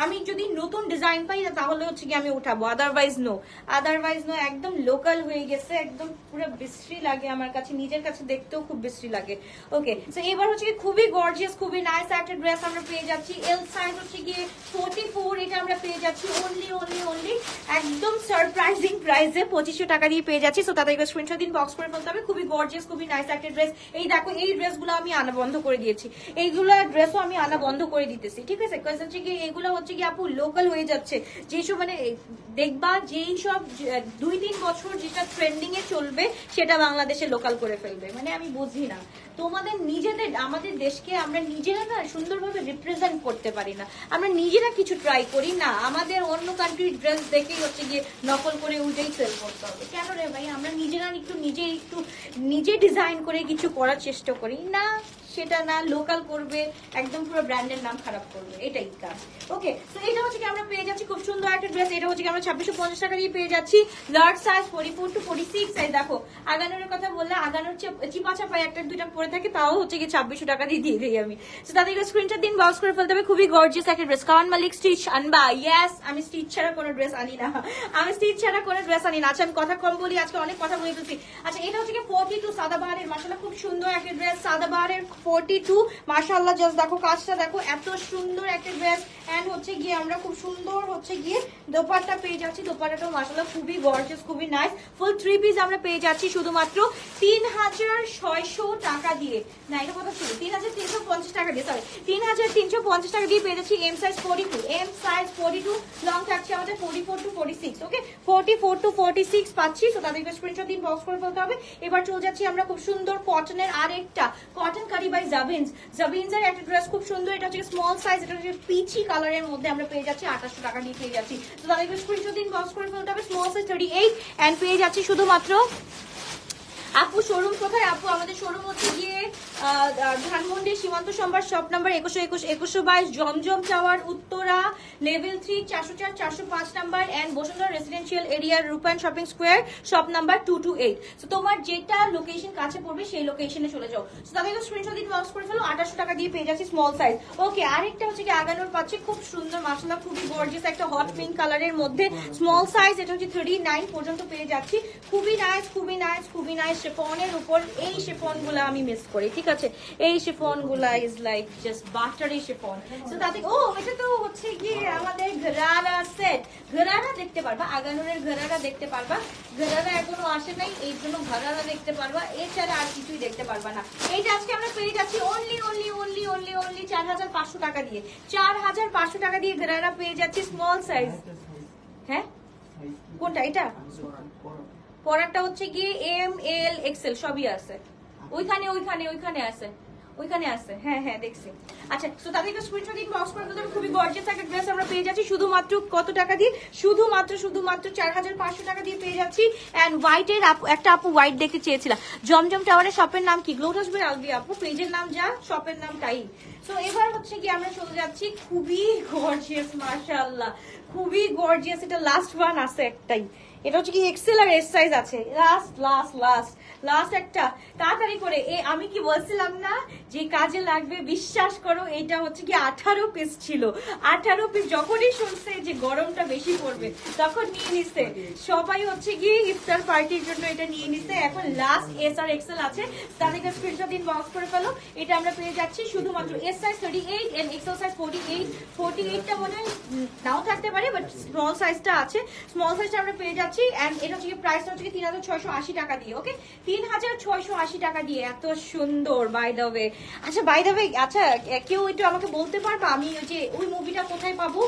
আমি যদি নতুন ডিজাইন পাই তাহলে হচ্ছে কি আমি উঠাবো, আদারওয়াইজ নো। একদম লোকাল হয়ে গেছে, একদম পুরো বিশ্রী লাগে আমার কাছে, নিজের কাছে দেখতেও খুব বিশ্রী লাগে। ওকে, সো এবার হচ্ছে কি খুবই গর্জিয়াস, খুবই নাইস একটা ড্রেস আমরা পেয়ে যাচ্ছি। এল সাইজ হচ্ছে গিয়ে 44, এটা আমরা পেয়ে যাচ্ছি অনলি একদম সারপ্রাইজিং প্রাইসে 2500 টাকা দিয়ে পেয়ে যাচ্ছি। সো তাদেরকে স্ক্রিনশট দিন, বক্স করে ফেলতে হবে। খুবই গর্জিয়াস, খুবই নাইস একটা ড্রেস। এই দেখো, এই ড্রেসগুলো আমি আনা বন্ধ করে দিয়েছি, এইগুলো ড্রেসও আমি আনা বন্ধ করে দিতেছি, ঠিক আছে, কজ হচ্ছে কি এগুলো হচ্ছে কি আপু লোকাল হয়ে যাচ্ছে, যেসব মানে দেখবা যেই সব 2-3 বছর যেটা ট্রেন্ডিং এ চলবে সেটা বাংলাদেশে লোকাল করে ফেলবে। মানে আমি বুঝি না, তোমাদের নিজেদের আমাদের দেশকে আমরা নিজেরা না সুন্দরভাবে রিপ্রেজেন্ট করতে পারি না, আমরা নিজেরা কিছু ট্রাই করি না, আমাদের অন্য কান্ট্রির ড্রেস দেখেই হচ্ছে গিয়ে নকল করে ওইটাই সেল করতে হবে। কেন রে ভাই, আমরা নিজেরা একটু নিজে ডিজাইন করে কিছু করার চেষ্টা করি না, সেটা না লোকাল করবে, একদম পুরো ব্র্যান্ডের নাম খারাপ করবে, এটাই কাজ। ওকে, তো এটা হচ্ছে কি আমরা পেয়ে যাচ্ছি খুব সুন্দর একটা ড্রেস, এটা হচ্ছে কি আমরা 2650 টাকা দিয়ে পেয়ে যাচ্ছি, লার্জ সাইজ 44 to 46 সাইজ। দেখো আগানোর কথা বললে আগানোর চিপা চাপায় একটা দুইটা পরে থাকে, তাও হচ্ছে কি 2600 টাকা দিয়ে দিয়ে দিই আমি। তো তাদেরকে স্ক্রিনশট দিন, বক্স করে ফেলতে হবে। খুবই গর্জিয়াস একটা ড্রেস, কারণ মালিক স্টিচ আনবা। ইয়েস, আমি স্টিচ ছাড়া কোনো ড্রেস আনি না, আমি স্টিচ ছাড়া কোনো ড্রেস আনি না। আচ্ছা আমি কথা কম বলি, আজকে অনেক কথা বলে ফেলছি। আচ্ছা এটা হচ্ছে কি 42 সাদাবাহারের, মাশাআল্লাহ খুব সুন্দর একটা ড্রেস, সাদাবাহারের 42, মাশাআল্লাহ জাস্ট দেখো কাজটা দেখো, এত সুন্দর একটা ড্রেস। এন্ড হচ্ছে গিয়ে আমরা খুব সুন্দর হচ্ছে গিয়ে দোপাট্টা পেয়ে যাচ্ছি, দোপাট্টাটাও মাশাআল্লাহ খুবই গর্জিয়াস, খুবই নাইস। ফুল 3 পিস আমরা পেয়ে যাচ্ছি শুধুমাত্র 3600 টাকা দিয়ে। না এটা কথা ছিল 3350 টাকা দিয়ে, সরি 3350 টাকা দিয়ে পেয়ে যাচ্ছি M size 42, M size 42, long থাকছে আমাদের 44 to 46। ওকে, 44 to 46 পাচ্ছি। তো তাদেরকে স্ক্রিনশট দিন, বক্স করে ফেলতে হবে। এবার চলে যাচ্ছি আমরা খুব সুন্দর কটনের আরেকটা, কটন কারি বাই জাবিনস, জাবিনসের একটা ড্রেস খুব সুন্দর, এটা হচ্ছে স্মল সাইজ, এটা হচ্ছে পিচি কালারের মধ্যে আমরা পেয়ে যাচ্ছি 2800 টাকা দিয়ে পেয়ে যাচ্ছি। তো তাদেরকে স্ক্রিনশট দিন, বক্স করে ফেলতে হবে। স্মল সাইজ 38 এন্ড পেয়ে যাচ্ছি শুধুমাত্র। আপু শোরুম কোথায়? আপু আমাদের শোরুম হচ্ছে গিয়ে Dhanmondi Shimanto Shambhar, shop number 2122, Zamzam tower Uttara, level 3, 404 405 number, and Bashundhara residential এরিয়ার Rupayan shopping square, shop number 228। তো তোমার যেটা লোকেশন কাছে পড়বে সেই লোকেশনে চলে যাও। তো তাদেরকে স্ক্রিনশট দিন, বক্স করে ফেলো। 2800 টাকা দিয়ে পেয়ে যাচ্ছি স্মল সাইজ। ওকে, আরেকটা হচ্ছে কি আগানোর পাচ্ছে খুব সুন্দর মাশাআল্লাহ খুবই গর্জিয়াস একটা হট পিঙ্ক কালারের মধ্যে স্মল সাইজ, এটা হচ্ছে 39 পর্যন্ত পেয়ে যাচ্ছি। খুবই নাইস, খুবই নাইস, খুবই নাইস। শিফনের উপর এই শিফন গুলা আমি মিস করি, ঠিক আছে, এই শিফন গুলা is like just buttery chiffon. তো তাতে ও এটা তো হচ্ছে কি আমাদের ঘরারা সেট, ঘরারা দেখতে পারবা, আগানোরের ঘরারা দেখতে পারবা, ঘরারা এখনো আসে নাই এই জন্য ঘরারা দেখতে পারবা, এছাড়া আর কিছুই দেখতে পারবা না। এইটা আজকে আমরা পেয়ে যাচ্ছি অনলি 4500 টাকা দিয়ে, 4500 টাকা দিয়ে ঘরারা পেয়ে যাচ্ছি স্মল সাইজ। হ্যাঁ কোনটা? এটা পরারটা হচ্ছে গিয়ে এম এল এক্সেল সবই আছে, ওইখানে ওইখানে ওইখানে আছে, ওইখানে আছে। হ্যাঁ হ্যাঁ দেখছি। আচ্ছা, তো তাদেরকে স্ক্রিনশট দিন, বক্স করে দিতে। খুবই গর্জিয়াস একটা ড্রেস আমরা পেয়ে যাচ্ছি শুধুমাত্র কত টাকা দিয়ে? শুধুমাত্র 4500 টাকা দিয়ে পেয়ে যাচ্ছি। এন্ড হোয়াইটের একটা আপু হোয়াইট দেখতে চেয়েছিলাম। জমজম টাওয়ারের শপের নাম কি? গ্লোটাস বাই আলভিয়া আপু, পেজের নাম যা, শপের নাম তাই। তো এবার হচ্ছে কি আমরা চলে যাচ্ছি খুবই গর্জিয়াস, মাশাআল্লাহ খুবই গর্জিয়াস। এটা লাস্ট ওয়ান আছে একটাই, এটা হচ্ছে কি এক্সেল আর এস সাইজ আছে, লাস্ট লাস্ট লাস্ট লাস্ট একটা, তাড়াতাড়ি করে। আমি কি বলছিলাম না যে কাজে লাগবে? বিশ্বাস করো এটা হচ্ছে কি 18 পিস ছিল, 18 পিস। যখনই শুনছে যে গরমটা বেশি পড়বে তখন নিয়ে নিছে সবাই, হচ্ছে কি ইফতার পার্টির জন্য এটা নিয়ে নিছে। এখন লাস্ট এস আর এক্সেল আছে, তাদেরকে স্ক্রিনশট দিন, বক্স করে ফেলো। এটা আমরা পেয়ে যাচ্ছি শুধুমাত্র S size 38 and XL size 48। 48টা মনে হয় নাও থাকতে পারে, বাট স্মল সাইজটা আছে, স্মল সাইজটা আমরা পেয়ে যাচ্ছি। এন্ড এটা হচ্ছে প্রাইসটা হচ্ছে 3680 টাকা দিয়ে। ওকে, 3680 টাকা দিয়ে, এত সুন্দর। বাই দ্য ওয়ে, আচ্ছা বাই দ্য ওয়ে, আচ্ছা কেউ একটু আমাকে বলতে পারবা আমি ওই যে ওই মুভিটা কোথায় পাবো?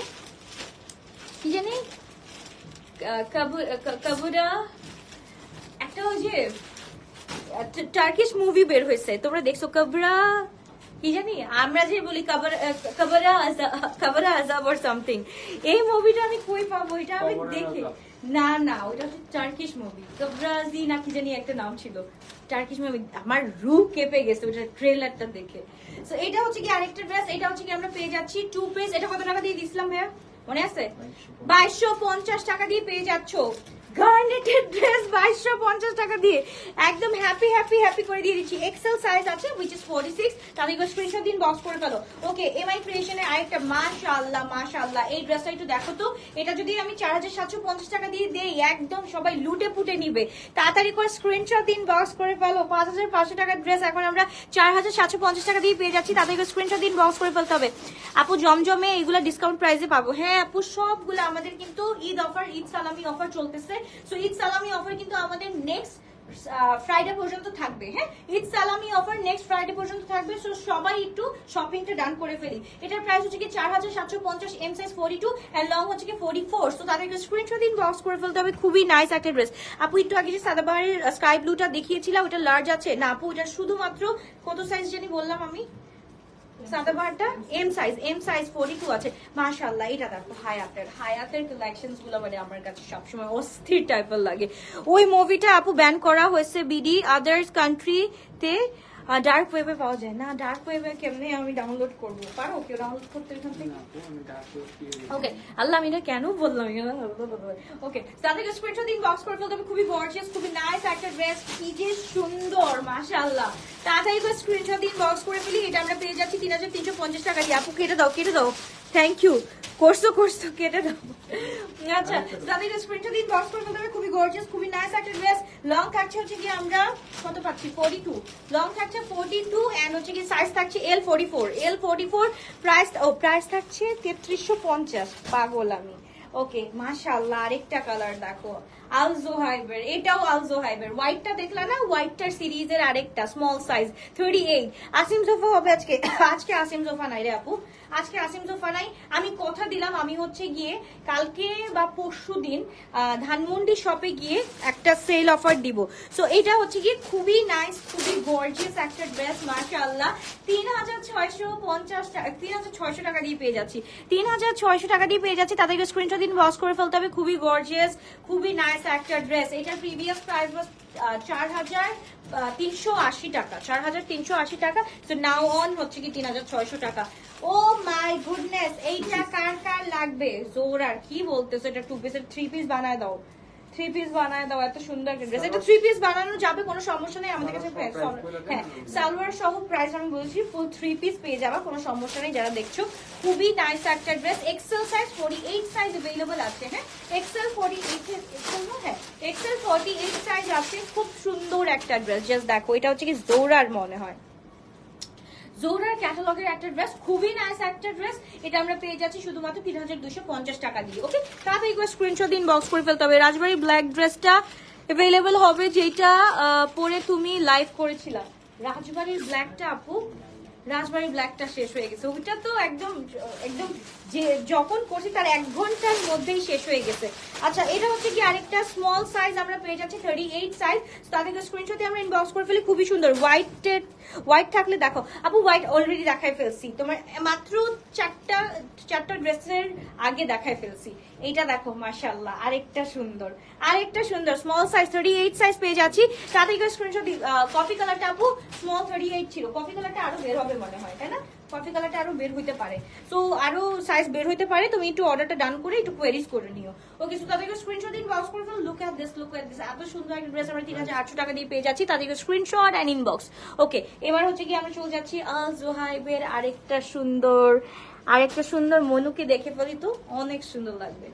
কি জানি কাবুরা, একটা ওই যে টার্কিশ মুভি বের হয়েছে, তোমরা দেখছো? কাবরা কি জানি, আমরা যে বলি কাবরা আজাব অর সামথিং। এই মুভিটা আমি কই পাবো? এটা আমি দেখি না না, ওইটা হচ্ছে টার্কিশ মুভি, কাবরাজি না কি জানি একটা নাম ছিল, টার্কিশ মুভি। আমার রূপ কেঁপে গেছে ওইটা ট্রেলারটা দেখে। তো এটা হচ্ছে কি আরেকটা ড্রেস, এটা হচ্ছে কি আমরা পেয়ে যাচ্ছি 2 পিস। এটা কত টাকা দিয়ে দিছিলাম ভাইয়া মনে আছে? 2250 টাকা দিয়ে পেয়ে যাচ্ছ গার্নেটের ড্রেস 2250 টাকা দিয়ে, একদম হ্যাপি হ্যাপি হ্যাপি করে দিয়ে দিচ্ছি। এক্সেল সাইজ আছে which is 46। তাদেরকে স্ক্রিনশট দিন, বক্স করে ফেলো। ওকে, এমআই ক্রিয়েশনের আরেকটা, মাশাআল্লাহ মাশাআল্লাহ। এই ড্রেসটা একটু দেখো তো, এটা যদি আমি 4750 টাকা দিয়ে দেই একদম সবাই লুটে পুটে নিবে। তাড়াতাড়ি করে স্ক্রিনশট দিন, বক্স করে ফেলো। 5500 টাকার ড্রেস এখন আমরা 4750 টাকা দিয়ে পেয়ে যাচ্ছি। তাদেরকে স্ক্রিনশট দিন, বক্স করে ফেলতে হবে। আপু জমজমে এগুলো ডিসকাউন্ট প্রাইসে পাবো? হ্যাঁ আপু, সবগুলো আমাদের কিন্তু ঈদ অফার, ঈদ সালামি অফার চলতেছে। সো ঈদ সালামি অফার কিন্তু আমাদের নেক্সট ফ্রাইডে পর্যন্ত থাকবে। হ্যাঁ, ঈদ সালামি অফার নেক্সট ফ্রাইডে পর্যন্ত থাকবে। সো সবাই একটু শপিংটা ডান করে ফেলি। এটার প্রাইস হচ্ছে কি 4750, এম সাইজ 42 এন্ড লং হচ্ছে কি 44। সো তাদেরকে স্ক্রিনশট দিন, বক্স করে ফেলতে হবে। খুবই নাইস একটা ড্রেস। আপু একটু আগে যে সাদাবাহারের স্কাই ব্লুটা দেখিয়েছিলাম ওটা লার্জ আছে না আপু? এটা শুধুমাত্র কত সাইজ জানি বললাম আমি? সাদাবাহারটা এম সাইজ 42 আছে। মাশাআল্লাহ, এটা দেখো হায়াতের কালেকশনস গুলো মানে আমার কাছে সবসময় অস্থির টাইপের লাগে। ওই মুভিটা আপু ব্যান করা হয়েছে বিডি আদার্স কান্ট্রিতে, ডার্ক ওয়েবে পাওয়া যায় না। ডার্ক ওয়েবে কেমনে আমি ডাউনলোড করবো? পারো কেউ ডাউনলোড করতে এখান থেকে? ওকে, আল্লাহ আমি এটা কেন বললাম? ওকে, তাদেরকে স্ক্রিনশট দিন, বক্স করে ফেলতে হবে। খুবই গর্জিয়াস, খুবই নাইস একটা ড্রেস, কি যে সুন্দর মাশাআল্লাহ। তাড়াতাড়ি করে স্ক্রিনশট দিন, বক্স করে ফেলি। এটা আমরা পেয়ে যাচ্ছি 3350 টাকা দিয়ে। আপু কেটে দাও, থ্যাংক ইউ। করছো কেটে দাও। আচ্ছা, তাদের স্ক্রিনশট দিন, বক্স করে ফেলতে হবে। খুবই গর্জিয়াস, খুবই নাইস একটা ড্রেস। লং থাকছে হচ্ছে কি আমরা কত পাচ্ছি? 42। লং থাকছে 42 এন্ড হচ্ছে কি সাইজ থাকছে L44। প্রাইস থাকছে 3350। পাগল আমি। ওকে, মাশাআল্লাহ, আরেকটা কালার দেখো, আলজোহাইবের। এটাও আলজোহাইবের। হোয়াইটটা দেখলা না? হোয়াইটটার সিরিজের আরেকটা স্মল সাইজ 38। আসিম সোফা হবে আজকে। আজকে আসিম সোফা নাই রে আপু, আজকে আসিম সোফা নাই। আমি কথা দিলাম আমি হচ্ছে গিয়ে কালকে বা পরশু দিন ধানমন্ডি শপে গিয়ে একটা সেল অফার দিব। সো এটা হচ্ছে গিয়ে খুবই নাইস, খুবই গর্জিয়াস একটা ড্রেস মাশাআল্লাহ। 3650 টাকা দিয়ে পেয়ে যাচ্ছি। 3600 টাকা দিয়ে পেয়ে যাচ্ছি। তাদেরকে স্ক্রিনশট দিন, বক্স করে ফেলতে হবে। খুবই গর্জিয়াস, খুবই নাইস একটা ড্রেস। এটার প্রিভিয়াস প্রাইস ওয়াজ 4380 টাকা। 4380 টাকা। সো নাও অন হচ্ছে কি 3600 টাকা। ও মাই গুডনেস, এইটা কার কার লাগবে? জোরার কি বলতেছো? এটা 2 পিসের 3 পিস বানায় দাও, 3 পিস বানায় দাও। এত সুন্দর একটা ড্রেস। এটা 3 পিস বানানো যাবে, কোনো সমস্যা নেই আমাদের কাছে। হ্যাঁ, সালোয়ার সহ প্রাইস আমি বলছি ফুল 3 পিস পেয়ে যাবা, কোনো সমস্যা নেই। যারা দেখছো খুবই নাইস একটা dress. Excel size 48 size available আছে। হ্যাঁ, এক্সেল 48 সাইজ আছে। খুব সুন্দর একটা ড্রেস। জাস্ট দেখো, এটা হচ্ছে কি জোরার মনে হয়, জোরার ক্যাটালগের একটা ড্রেস, খুবই নাইস একটা ড্রেস। এটা আমরা পেয়ে যাচ্ছি শুধুমাত্র 3250 টাকা দিয়ে। ওকে, তাড়াতাড়ি করে স্ক্রিনশট দিন, বক্স করে ফেলতে হবে। রাজবাড়ি ব্ল্যাক ড্রেসটা अवेलेबल হবে, যেটা পরে তুমি লাইভ করেছিলা। রাজবাড়ির ব্ল্যাকটা আপু, রাজবাড়ির ব্ল্যাকটা শেষ হয়ে গেছে। ওইটা তো একদম যে যখন করছি তার 1 ঘন্টার মধ্যেই শেষ হয়ে গেছে। আচ্ছা, এটা হচ্ছে কি আরেকটা স্মল সাইজ আমরা পেয়ে যাচ্ছি 38 সাইজ। তাদেরকে স্ক্রিনশটে আমরা ইনবক্স করে ফেলি। খুবই সুন্দর হোয়াইট থাকলে দেখো আপু, হোয়াইট অলরেডি দেখাই ফেলছি তোমার, মাত্র চারটা ড্রেসের আগে দেখাই ফেলছি। এইটা দেখো মাশাআল্লাহ, আরেকটা সুন্দর স্মল সাইজ 38 সাইজ পেয়ে যাচ্ছি। তাদেরকে স্ক্রিনশট কফি কালারটা আপু স্মল 38 ছিল। কফি কালারটা আরো বের হবে মনে হয়, তাই না? কফি কালারটা আরো বের হইতে পারে। সো আরো সাইজ বের হইতে পারে, তুমি একটু অর্ডারটা ডান করে একটু কোয়েরিজ করে নিও। ওকে, সো তাদেরকে স্ক্রিনশট দিন, বক্স করে ফেলো। লুক এট দিস এত সুন্দর একটা ড্রেস আমরা 3800 টাকা দিয়ে পেয়ে যাচ্ছি। তাদেরকে স্ক্রিনশট এন্ড ইনবক্স। ওকে, এবার হচ্ছে কি আমরা চলে যাচ্ছি আল জোহাইবের আরেকটা সুন্দর মনুকে দেখে ফেলি তো, অনেক সুন্দর লাগবে,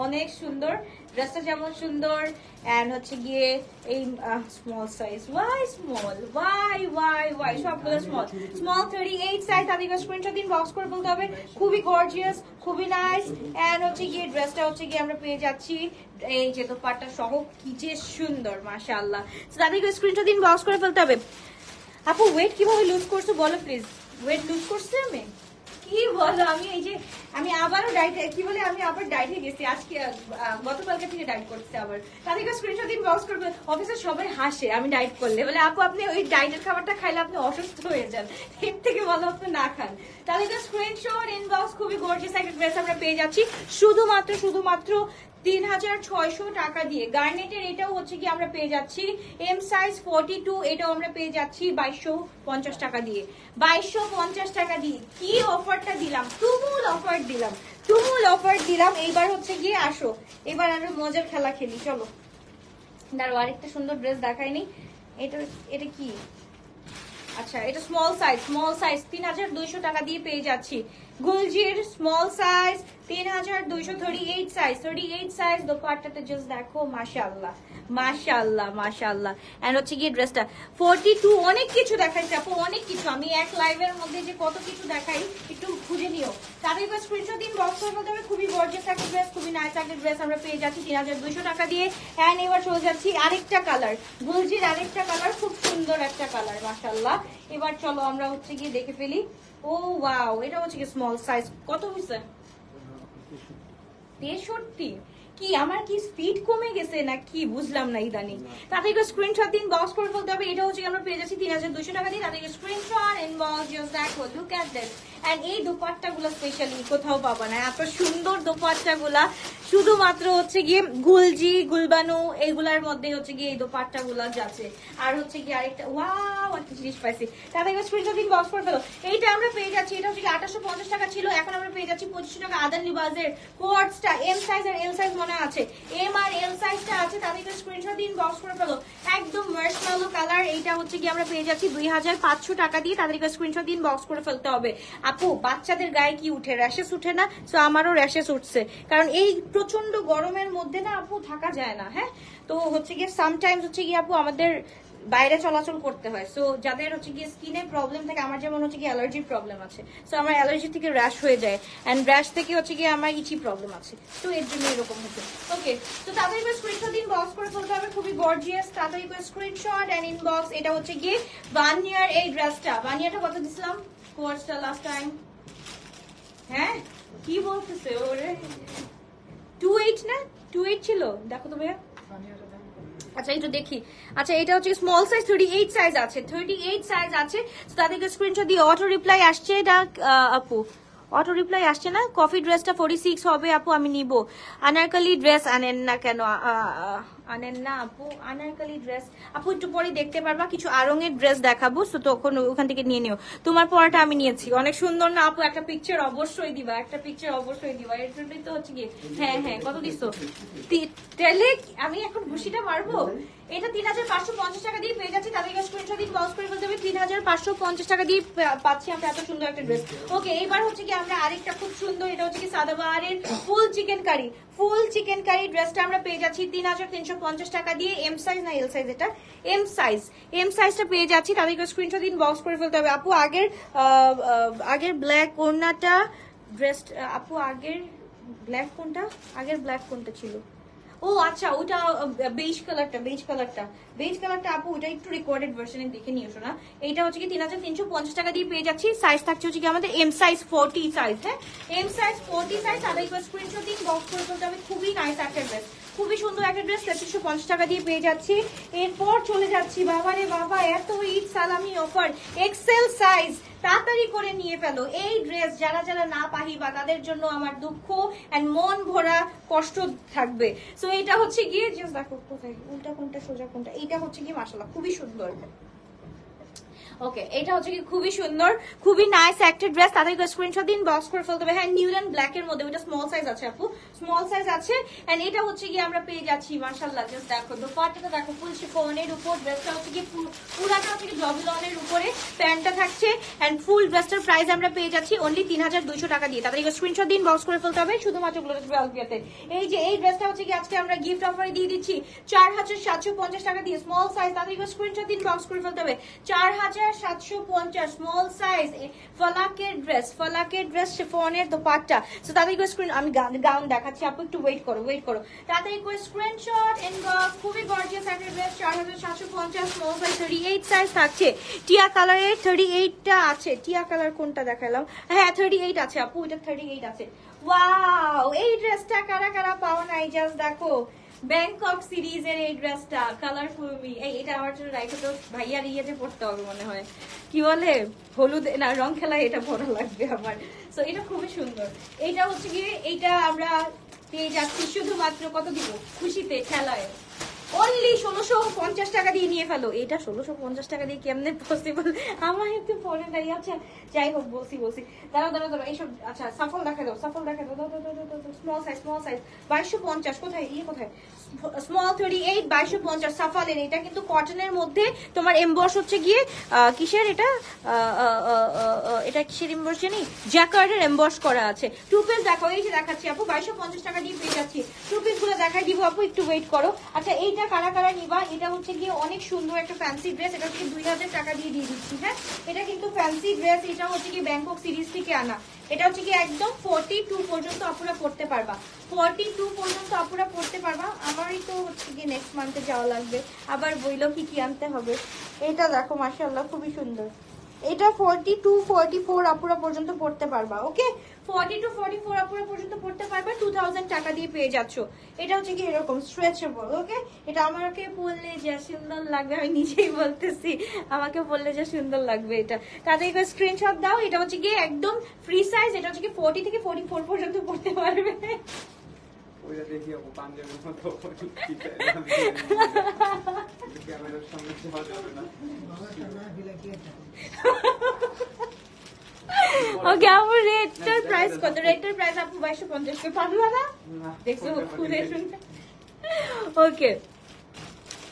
অনেক সুন্দর ড্রেসটা, যেমন সুন্দর এন্ড হচ্ছে গিয়ে এই স্মল সাইজ। ওয়াই সবগুলো স্মল 38 সাইজ। তাদেরকে স্ক্রিনশট দিন, বক্স করে বলতে হবে। খুবই গর্জিয়াস, খুবই নাইস এন্ড হচ্ছে গিয়ে ড্রেসটা হচ্ছে গিয়ে আমরা পেয়ে যাচ্ছি এই যে দোপাট্টা সহ, কি যে সুন্দর মাশাআল্লাহ। তাদেরকে স্ক্রিনশট দিন, বক্স করে ফেলতে হবে। আপু ওয়েট কিভাবে লুজ করছো বলো প্লিজ। ওয়েট লুজ করছি আমি? কি বলো, আমি আবারও ডায়েটে, কি বলে আমি আবার ডায়েটে গেছি আজকে, গতকালকে থেকে ডায়েট করছি আবার। তাদেরকে স্ক্রিনশট দিন, বক্স করবে। অফিসে সবাই হাসে আমি ডায়েট করলে, বলে আপু আপনি ওই ডায়েটের খাবারটা খাইলে আপনি অসুস্থ হয়ে যান, এর থেকে ভালো আপনি না খান। তাদেরকে স্ক্রিনশট ইনবক্স। খুবই গর্জিয়াস একটা ড্রেস আমরা পেয়ে যাচ্ছি শুধুমাত্র 3600 টাকা দিয়ে। গার্নেটের এটাও হচ্ছে কি আমরা পেয়ে যাচ্ছি এম সাইজ 42, এটাও আমরা পেয়ে যাচ্ছি 2250 টাকা দিয়ে। 2250 টাকা দিয়ে কি অফারটা দিলাম, তুমুল অফার দিলাম। এইবার হচ্ছে গিয়ে আসো, এবার আরো মজার খেলা খেলি, চলো। দাঁড়ো, আরেকটা সুন্দর ড্রেস দেখাইনি। এটা কি? আচ্ছা, এটা স্মল সাইজ 3200 টাকা দিয়ে পেয়ে যাচ্ছি। গুলজির স্মল সাইজ 3238 সাইজ, 38 সাইজ। দোপাট্টাটা জাস্ট দেখো, মাশাআল্লাহ মাশাআল্লাহ মাশাআল্লাহ। এন্ড হচ্ছে গিয়ে ড্রেসটা 42। অনেক কিছু দেখাইছে আপু, অনেক কিছু। আমি এক লাইভের মধ্যে যে কত কিছু দেখাই একটু খুঁজে নিও। তাদের স্ক্রিনশট দিন, বক্স করে বলতে হবে। খুবই গর্জিয়াস একটা ড্রেস, খুবই নাইস একটা ড্রেস আমরা পেয়ে যাচ্ছি 3200 টাকা দিয়ে। এন্ড এবার চলে যাচ্ছি আরেকটা কালার, গুলজির আরেকটা কালার, খুব সুন্দর একটা কালার মাশাআল্লাহ। এবার চলো আমরা হচ্ছে গিয়ে দেখে ফেলি। ও ওয়াও, এটা হচ্ছে কি স্মল সাইজ। কত হইছে? 63। কি আমার কি স্পিড কমে গেছে না কি বুঝলাম না ইদানিং। তাদেরকে স্ক্রিনশট দিন, বক্স করে ফেলতে হবে। এটা হচ্ছে আমরা পেয়ে যাচ্ছি 3200 টাকা দিয়ে। তাদেরকে স্ক্রিনশট ইনবক্স, জাস্ট দেখো, লুক এট দিস। এন্ড এই দোপাট্টাগুলো স্পেশালি কোথাও পাবা না, এত সুন্দর দোপাট্টাগুলা শুধুমাত্র হচ্ছে গিয়ে গুলজি, গুলবানু এইগুলার মধ্যে হচ্ছে গিয়ে এই দোপাট্টাগুলা যাচ্ছে। আর হচ্ছে গিয়ে আরেকটা ওয়াও একটা জিনিস পাইছি। তাদেরকে স্ক্রিনশট দিন, বক্স করে ফেলো। এইটা আমরা পেয়ে যাচ্ছি, এটা হচ্ছে 2850 টাকা ছিল, এখন আমরা পেয়ে যাচ্ছি 2500 টাকা। আদান লিবাজের কোয়ার্টসটা এম সাইজ আর এল সাইজ মনে আছে, এম আর এল সাইজটা আছে। তাদেরকে স্ক্রিনশট দিন, বক্স করে ফেলো। একদম মার্শমেলো কালার। এইটা হচ্ছে কি আমরা পেয়ে যাচ্ছি 2500 টাকা দিয়ে। তাদেরকে স্ক্রিনশট দিন, বক্স করে ফেলতে হবে। আপু বাচ্চাদের গায়ে কি উঠে? র্যাশেস উঠে না? তো আমারও র্যাশেস উঠছে, কারণ এই প্রচন্ড গরমের মধ্যে না আপু থাকা যায় না। হ্যাঁ, তো হচ্ছে গিয়ে সামটাইমস হচ্ছে গিয়ে আপু আমাদের বাইরে চলাচল করতে হয়। সো যাদের হচ্ছে গিয়ে স্কিনে প্রবলেম থাকে, আমার যেমন হচ্ছে গিয়ে অ্যালার্জির প্রবলেম আছে, সো আমার অ্যালার্জি থেকে র্যাশ হয়ে যায়, এন্ড র্যাশ থেকে হচ্ছে গিয়ে আমার ইচি প্রবলেম আছে, তো এর জন্য এরকম হচ্ছে। ওকে, তো তাড়াতাড়ি করে স্ক্রিনশট দিন, বক্স করে ফেলতে হবে। খুবই গর্জিয়াস, তাড়াতাড়ি করে স্ক্রিনশট এন্ড ইনবক্স। এটা হচ্ছে গিয়ে বানিয়ার এই ড্রেসটা। বানিয়াটা কত দিছিলাম কোর্সটা লাস্ট টাইম? হ্যাঁ কি বলতেছে ওরে, 28 না 28 ছিল? দেখো তো ভাইয়া, আচ্ছা একটু দেখি। আচ্ছা এটা হচ্ছে স্মল সাইজ, 38 সাইজ আছে, 38 সাইজ আছে। তাদেরকে স্ক্রিনশট দিয়ে অটো রিপ্লাই আসছে। এটা আপু অটো রিপ্লাই আসছে না? কফি ড্রেসটা 46 হবে আপু, আমি নিব। আনারকলি ড্রেস আনেন না কেন? আনেন না আপু আনারকলি ড্রেস? আপু একটু পরে দেখতে পারবা, কিছু আরঙের ড্রেস দেখাবো, তো তখন ওখান থেকে নিয়ে নিও। তোমার পরাটা আমি নিয়েছি, অনেক সুন্দর না আপু? একটা পিকচার অবশ্যই দিবা, একটা পিকচার অবশ্যই দিবা। এর জন্যই তো হচ্ছে গিয়ে। হ্যাঁ হ্যাঁ, কত দিছো? তাহলে আমি এখন ঘুষিটা মারবো। এটা 3550 টাকা দিয়ে পেয়ে যাচ্ছি। তাদেরকে স্ক্রিনশট দিন, বক্স করে ফেলতে হবে। 3550 টাকা দিয়ে পাচ্ছি আমরা এত সুন্দর একটা ড্রেস। ওকে, এবার হচ্ছে কি আমরা আরেকটা খুব সুন্দর, এটা হচ্ছে কি সাদাবাহারের ফুল চিকেন কারি, ফুল চিকেন কারি ড্রেসটা আমরা পেয়ে যাচ্ছি 3350 টাকা দিয়ে। এম সাইজ না এল সাইজ? এটা এম সাইজ, এম সাইজটা পেয়ে যাচ্ছি। তাদেরকে স্ক্রিনশট দিন, বক্স করে ফেলতে হবে। আপু আগের ব্ল্যাক কোনটা ড্রেস? আপু আগের ব্ল্যাক কোনটা? আগের ব্ল্যাক কোনটা ছিল? ও আচ্ছা, ওটা বেজ কালারটা, বেজ কালারটা, বেজ কালারটা আপু ওটা একটু রেকর্ডেড ভার্সনে দেখে নিও শোনা। এইটা হচ্ছে কি 3350 টাকা দিয়ে পেয়ে যাচ্ছি। সাইজ থাকছে হচ্ছে কি আমাদের এম সাইজ 40 সাইজ। হ্যাঁ, এম সাইজ 40 সাইজ। তাদের স্ক্রিনশট দিন, বক্স করে ফেলতে হবে। খুবই নাইস একটা ড্রেস, খুবই সুন্দর একটা ড্রেস, 3350 টাকা দিয়ে পেয়ে যাচ্ছি। এরপর চলে যাচ্ছি, বাবা রে বাবা, এত ঈদ সালামি অফার, এক্সেল সাইজ। তাড়াতাড়ি করে নিয়ে ফেলো এই ড্রেস। যারা যারা না পাহিবা তাদের জন্য আমার দুঃখ এন্ড মন ভরা কষ্ট থাকবে। সো এটা হচ্ছে গিয়ে জাস্ট দেখো কোথায় উল্টা কোনটা সোজা কোনটা। এটা হচ্ছে গিয়ে মাশাআল্লাহ খুবই সুন্দর। ওকে, এটা হচ্ছে কি খুবই সুন্দর, খুবই নাইস একটা ড্রেস। তাদেরকে স্ক্রিনশট দিন, বক্স করে ফেলতে হবে। হ্যাঁ, নিউল্যান্ড ব্ল্যাক এর মধ্যে, ওটা স্মল সাইজ আছে আপু, স্মল সাইজ আছে। এন্ড এটা হচ্ছে কি আমরা পেয়ে যাচ্ছি মাশাআল্লাহ, জাস্ট দেখো দোপাট্টাটা দেখো, ফুল শিফনের উপর। ড্রেসটা হচ্ছে কি পুরাটা হচ্ছে কি জবিলনের উপরে প্যান্টটা থাকছে। এন্ড ফুল ড্রেসটার প্রাইস আমরা পেয়ে যাচ্ছি অনলি 3200 টাকা দিয়ে। তাদেরকে স্ক্রিনশট দিন, বক্স করে ফেলতে হবে শুধুমাত্র গ্লোটাস আলবিয়াতে। এই যে এই ড্রেসটা হচ্ছে কি আজকে আমরা গিফট অফারে দিয়ে দিচ্ছি 4750 টাকা দিয়ে, স্মল সাইজ। তাদেরকে স্ক্রিনশট দিন, বক্স করে ফেলতে হবে। 4750 স্মল সাইজ ফলাকের ড্রেস, ফলাকের ড্রেস শিফনের দোপাট্টা। সো তাদেরকে স্ক্রিন আমি গাউন দেখাচ্ছি আপু, একটু ওয়েট করো, ওয়েট করো। তাদেরকে স্ক্রিনশট ইনবক্স। খুবই গর্জিয়াস একটা ড্রেস, 4750 স্মল সাইজ, 38 সাইজ থাকছে। টিয়া কালারের 38টা আছে। টিয়া কালার কোনটা দেখালাম? হ্যাঁ 38 আছে আপু, এটা 38 আছে। ওয়াও, এই ড্রেসটা কারা কারা পাওয়া নাই জাস্ট দেখো। ব্যাংকক সিরিজের এই ড্রেসটা কালারফুল মি, এটা আমার জন্য রাইখো তো, ভাইয়ার ইয়েতে পড়তে হবে মনে হয়, কি বলে হলুদ না রং খেলায় এটা পরা লাগবে আমার। সো এটা খুবই সুন্দর। এটা হচ্ছে গিয়ে এইটা আমরা পেয়ে যাচ্ছি শুধুমাত্র কত দিব খুশিতে খেলায়, অনলি 1650 টাকা দিয়ে নিয়ে ফেলো। এটা 1650 টাকা দিয়ে কেমনে পসিবল? আমার একটু পরে নাই। আচ্ছা যাই হোক, বলছি দাঁড়াও দাঁড়াও দাঁড়াও এইসব। আচ্ছা সাফল দেখা দাও, সাফল দেখা দাও, স্মল সাইজ, স্মল সাইজ 2250। কোথায় ইয়ে কোথায়? স্মল 38 2250 সাফালেন। এটা কিন্তু কটনের মধ্যে তোমার এমবস হচ্ছে গিয়ে কিসের এটা এটা কিসের এমবস জানি, জ্যাকার্ডের এমবস করা আছে। টু পিস দেখো, এই যে দেখাচ্ছি আপু 2250 টাকা দিয়ে পেয়ে যাচ্ছি। টু পিস গুলো দেখাই দিব আপু, একটু ওয়েট করো। আচ্ছা এইটা কারা কারা নিবা, এটা হচ্ছে গিয়ে অনেক সুন্দর একটা ফ্যান্সি ড্রেস, এটা হচ্ছে 2000 টাকা দিয়ে দিচ্ছি। হ্যাঁ এটা কিন্তু ফ্যান্সি ড্রেস, এটা হচ্ছে কি ব্যাংকক সিরিজ থেকে আনা। এটা হচ্ছে কি একদম 42 পর্যন্ত আপুরা পড়তে পারবা, 42 পর্যন্ত আপুরা পড়তে পারবা। আমারই তো হচ্ছে কি নেক্সট মান্থে যাওয়া লাগবে, আবার বইলো কি কি আনতে হবে। এটা দেখো মাশাআল্লাহ খুবই সুন্দর, এটা 42 44 আপুরা পর্যন্ত পড়তে পারবা। ওকে 42 44 আপুরা পর্যন্ত পড়তে পারবা, 2000 টাকা দিয়ে পেয়ে যাচ্ছ। এটা হচ্ছে কি এরকম স্ট্রেচেবল। ওকে এটা আমাকে পরলে যা সুন্দর লাগবে, আমি নিজেই বলতেছি আমাকে পরলে যা সুন্দর লাগবে। এটা তাদেরকে স্ক্রিনশট দাও। এটা হচ্ছে কি একদম ফ্রি সাইজ, এটা হচ্ছে কি 40 থেকে 44 পর্যন্ত পড়তে পারবে। ওইটা দেখি আপু পাঞ্জাবির মতো ক্যামেরার সামনে যাওয়া যাবে না। ওকে আপু রেটটার প্রাইস কত? রেটটার প্রাইস আপু 2250 কে পারলা না, দেখছো খুলে শুনতে। ওকে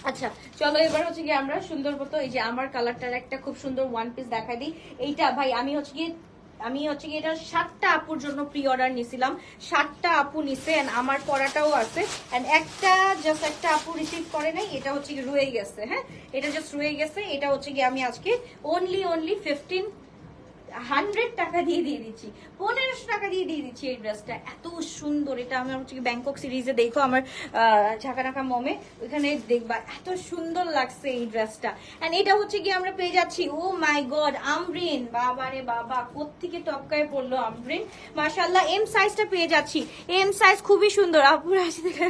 আচ্ছা চলো এবার হচ্ছে কি আমরা সুন্দর মতো এই যে আমার কালারটার একটা খুব সুন্দর ওয়ান পিস দেখাই দিই। এইটা ভাই আমি হচ্ছে কি এটা 7টা আপুর জন্য প্রি অর্ডার নিছিলাম, 7টা আপু নিছে এন্ড আমার পরাটাও আছে এন্ড একটা আপু রিসিভ করে নাই, এটা হচ্ছে কি রয়ে গেছে। হ্যাঁ এটা জাস্ট রয়ে গেছে। এটা হচ্ছে কি আমি আজকে অনলি 100 টাকা দিয়ে দিচ্ছি, 1500 টাকা দিয়ে দিচ্ছি। এই ড্রেসটা এত সুন্দর, এটা আমি হচ্ছে ব্যাংকক সিরিজে দেখো আমার ঝাঁকানাকা মমে ওইখানে দেখবা এত সুন্দর লাগছে এই ড্রেসটা। এন্ড এটা হচ্ছে কি আমরা পেয়ে যাচ্ছি, ও মাই গড আমরিন, বাবা রে বাবা কোত্থেকে টপকায় পড়লো আমরিন, মাশাআল্লাহ। এম সাইজটা পেয়ে যাচ্ছি, এম সাইজ খুবই সুন্দর, আপুর হাসি দেখে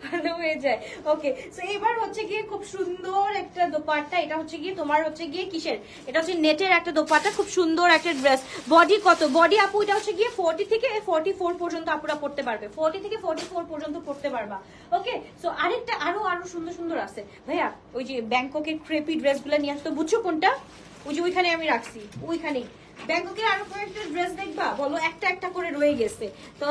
ভালো হয়ে যায়। ওকে সো এবার হচ্ছে গিয়ে খুব সুন্দর একটা দোপাট্টা, এটা হচ্ছে গিয়ে তোমার হচ্ছে গিয়ে কিসের, এটা হচ্ছে নেটের একটা দোপাট্টা, খুব সুন্দর একটা ড্রেস। বডি কত, বডি আপু এটা হচ্ছে গিয়ে 40 থেকে 44 পর্যন্ত আপুরা পড়তে পারবে, 40 থেকে 44 পর্যন্ত পড়তে পারবা। ওকে সো আরেকটা আরো সুন্দর সুন্দর আছে ভাইয়া, ওই যে ব্যাংককের ক্রেপি ড্রেস গুলা নিয়ে আসতো, বুঝছো কোনটা, ওই যে ওইখানে আমি রাখছি, ওইখানেই ব্যাংককের আরো কয়েকটা ড্রেস দেখবা, বলো একটা একটা করে রয়ে গেছে, তো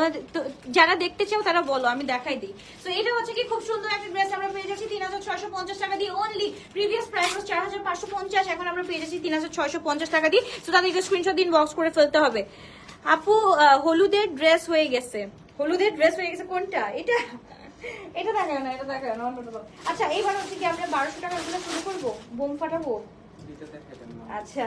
যারা দেখতে চাও তারা বলো আমি দেখাই দিই। তো এটা হচ্ছে কি খুব সুন্দর একটা ড্রেস আমরা পেয়ে যাচ্ছি 3650 টাকা দিয়ে অনলি। প্রিভিয়াস প্রাইস was 4550, এখন আমরা পেয়ে যাচ্ছি 3650 টাকা দিয়ে। তো তাদেরকে স্ক্রিনশট দিন বক্স করে ফেলতে হবে। আপু হলুদের ড্রেস হয়ে গেছে, হলুদের ড্রেস হয়ে গেছে কোনটা, এটা এটা দেখায় না, এটা দেখায় না। আচ্ছা এইবার হচ্ছে কি আমরা 1200 টাকার গুলো শুরু করবো, বোম ফাটাবো। আচ্ছা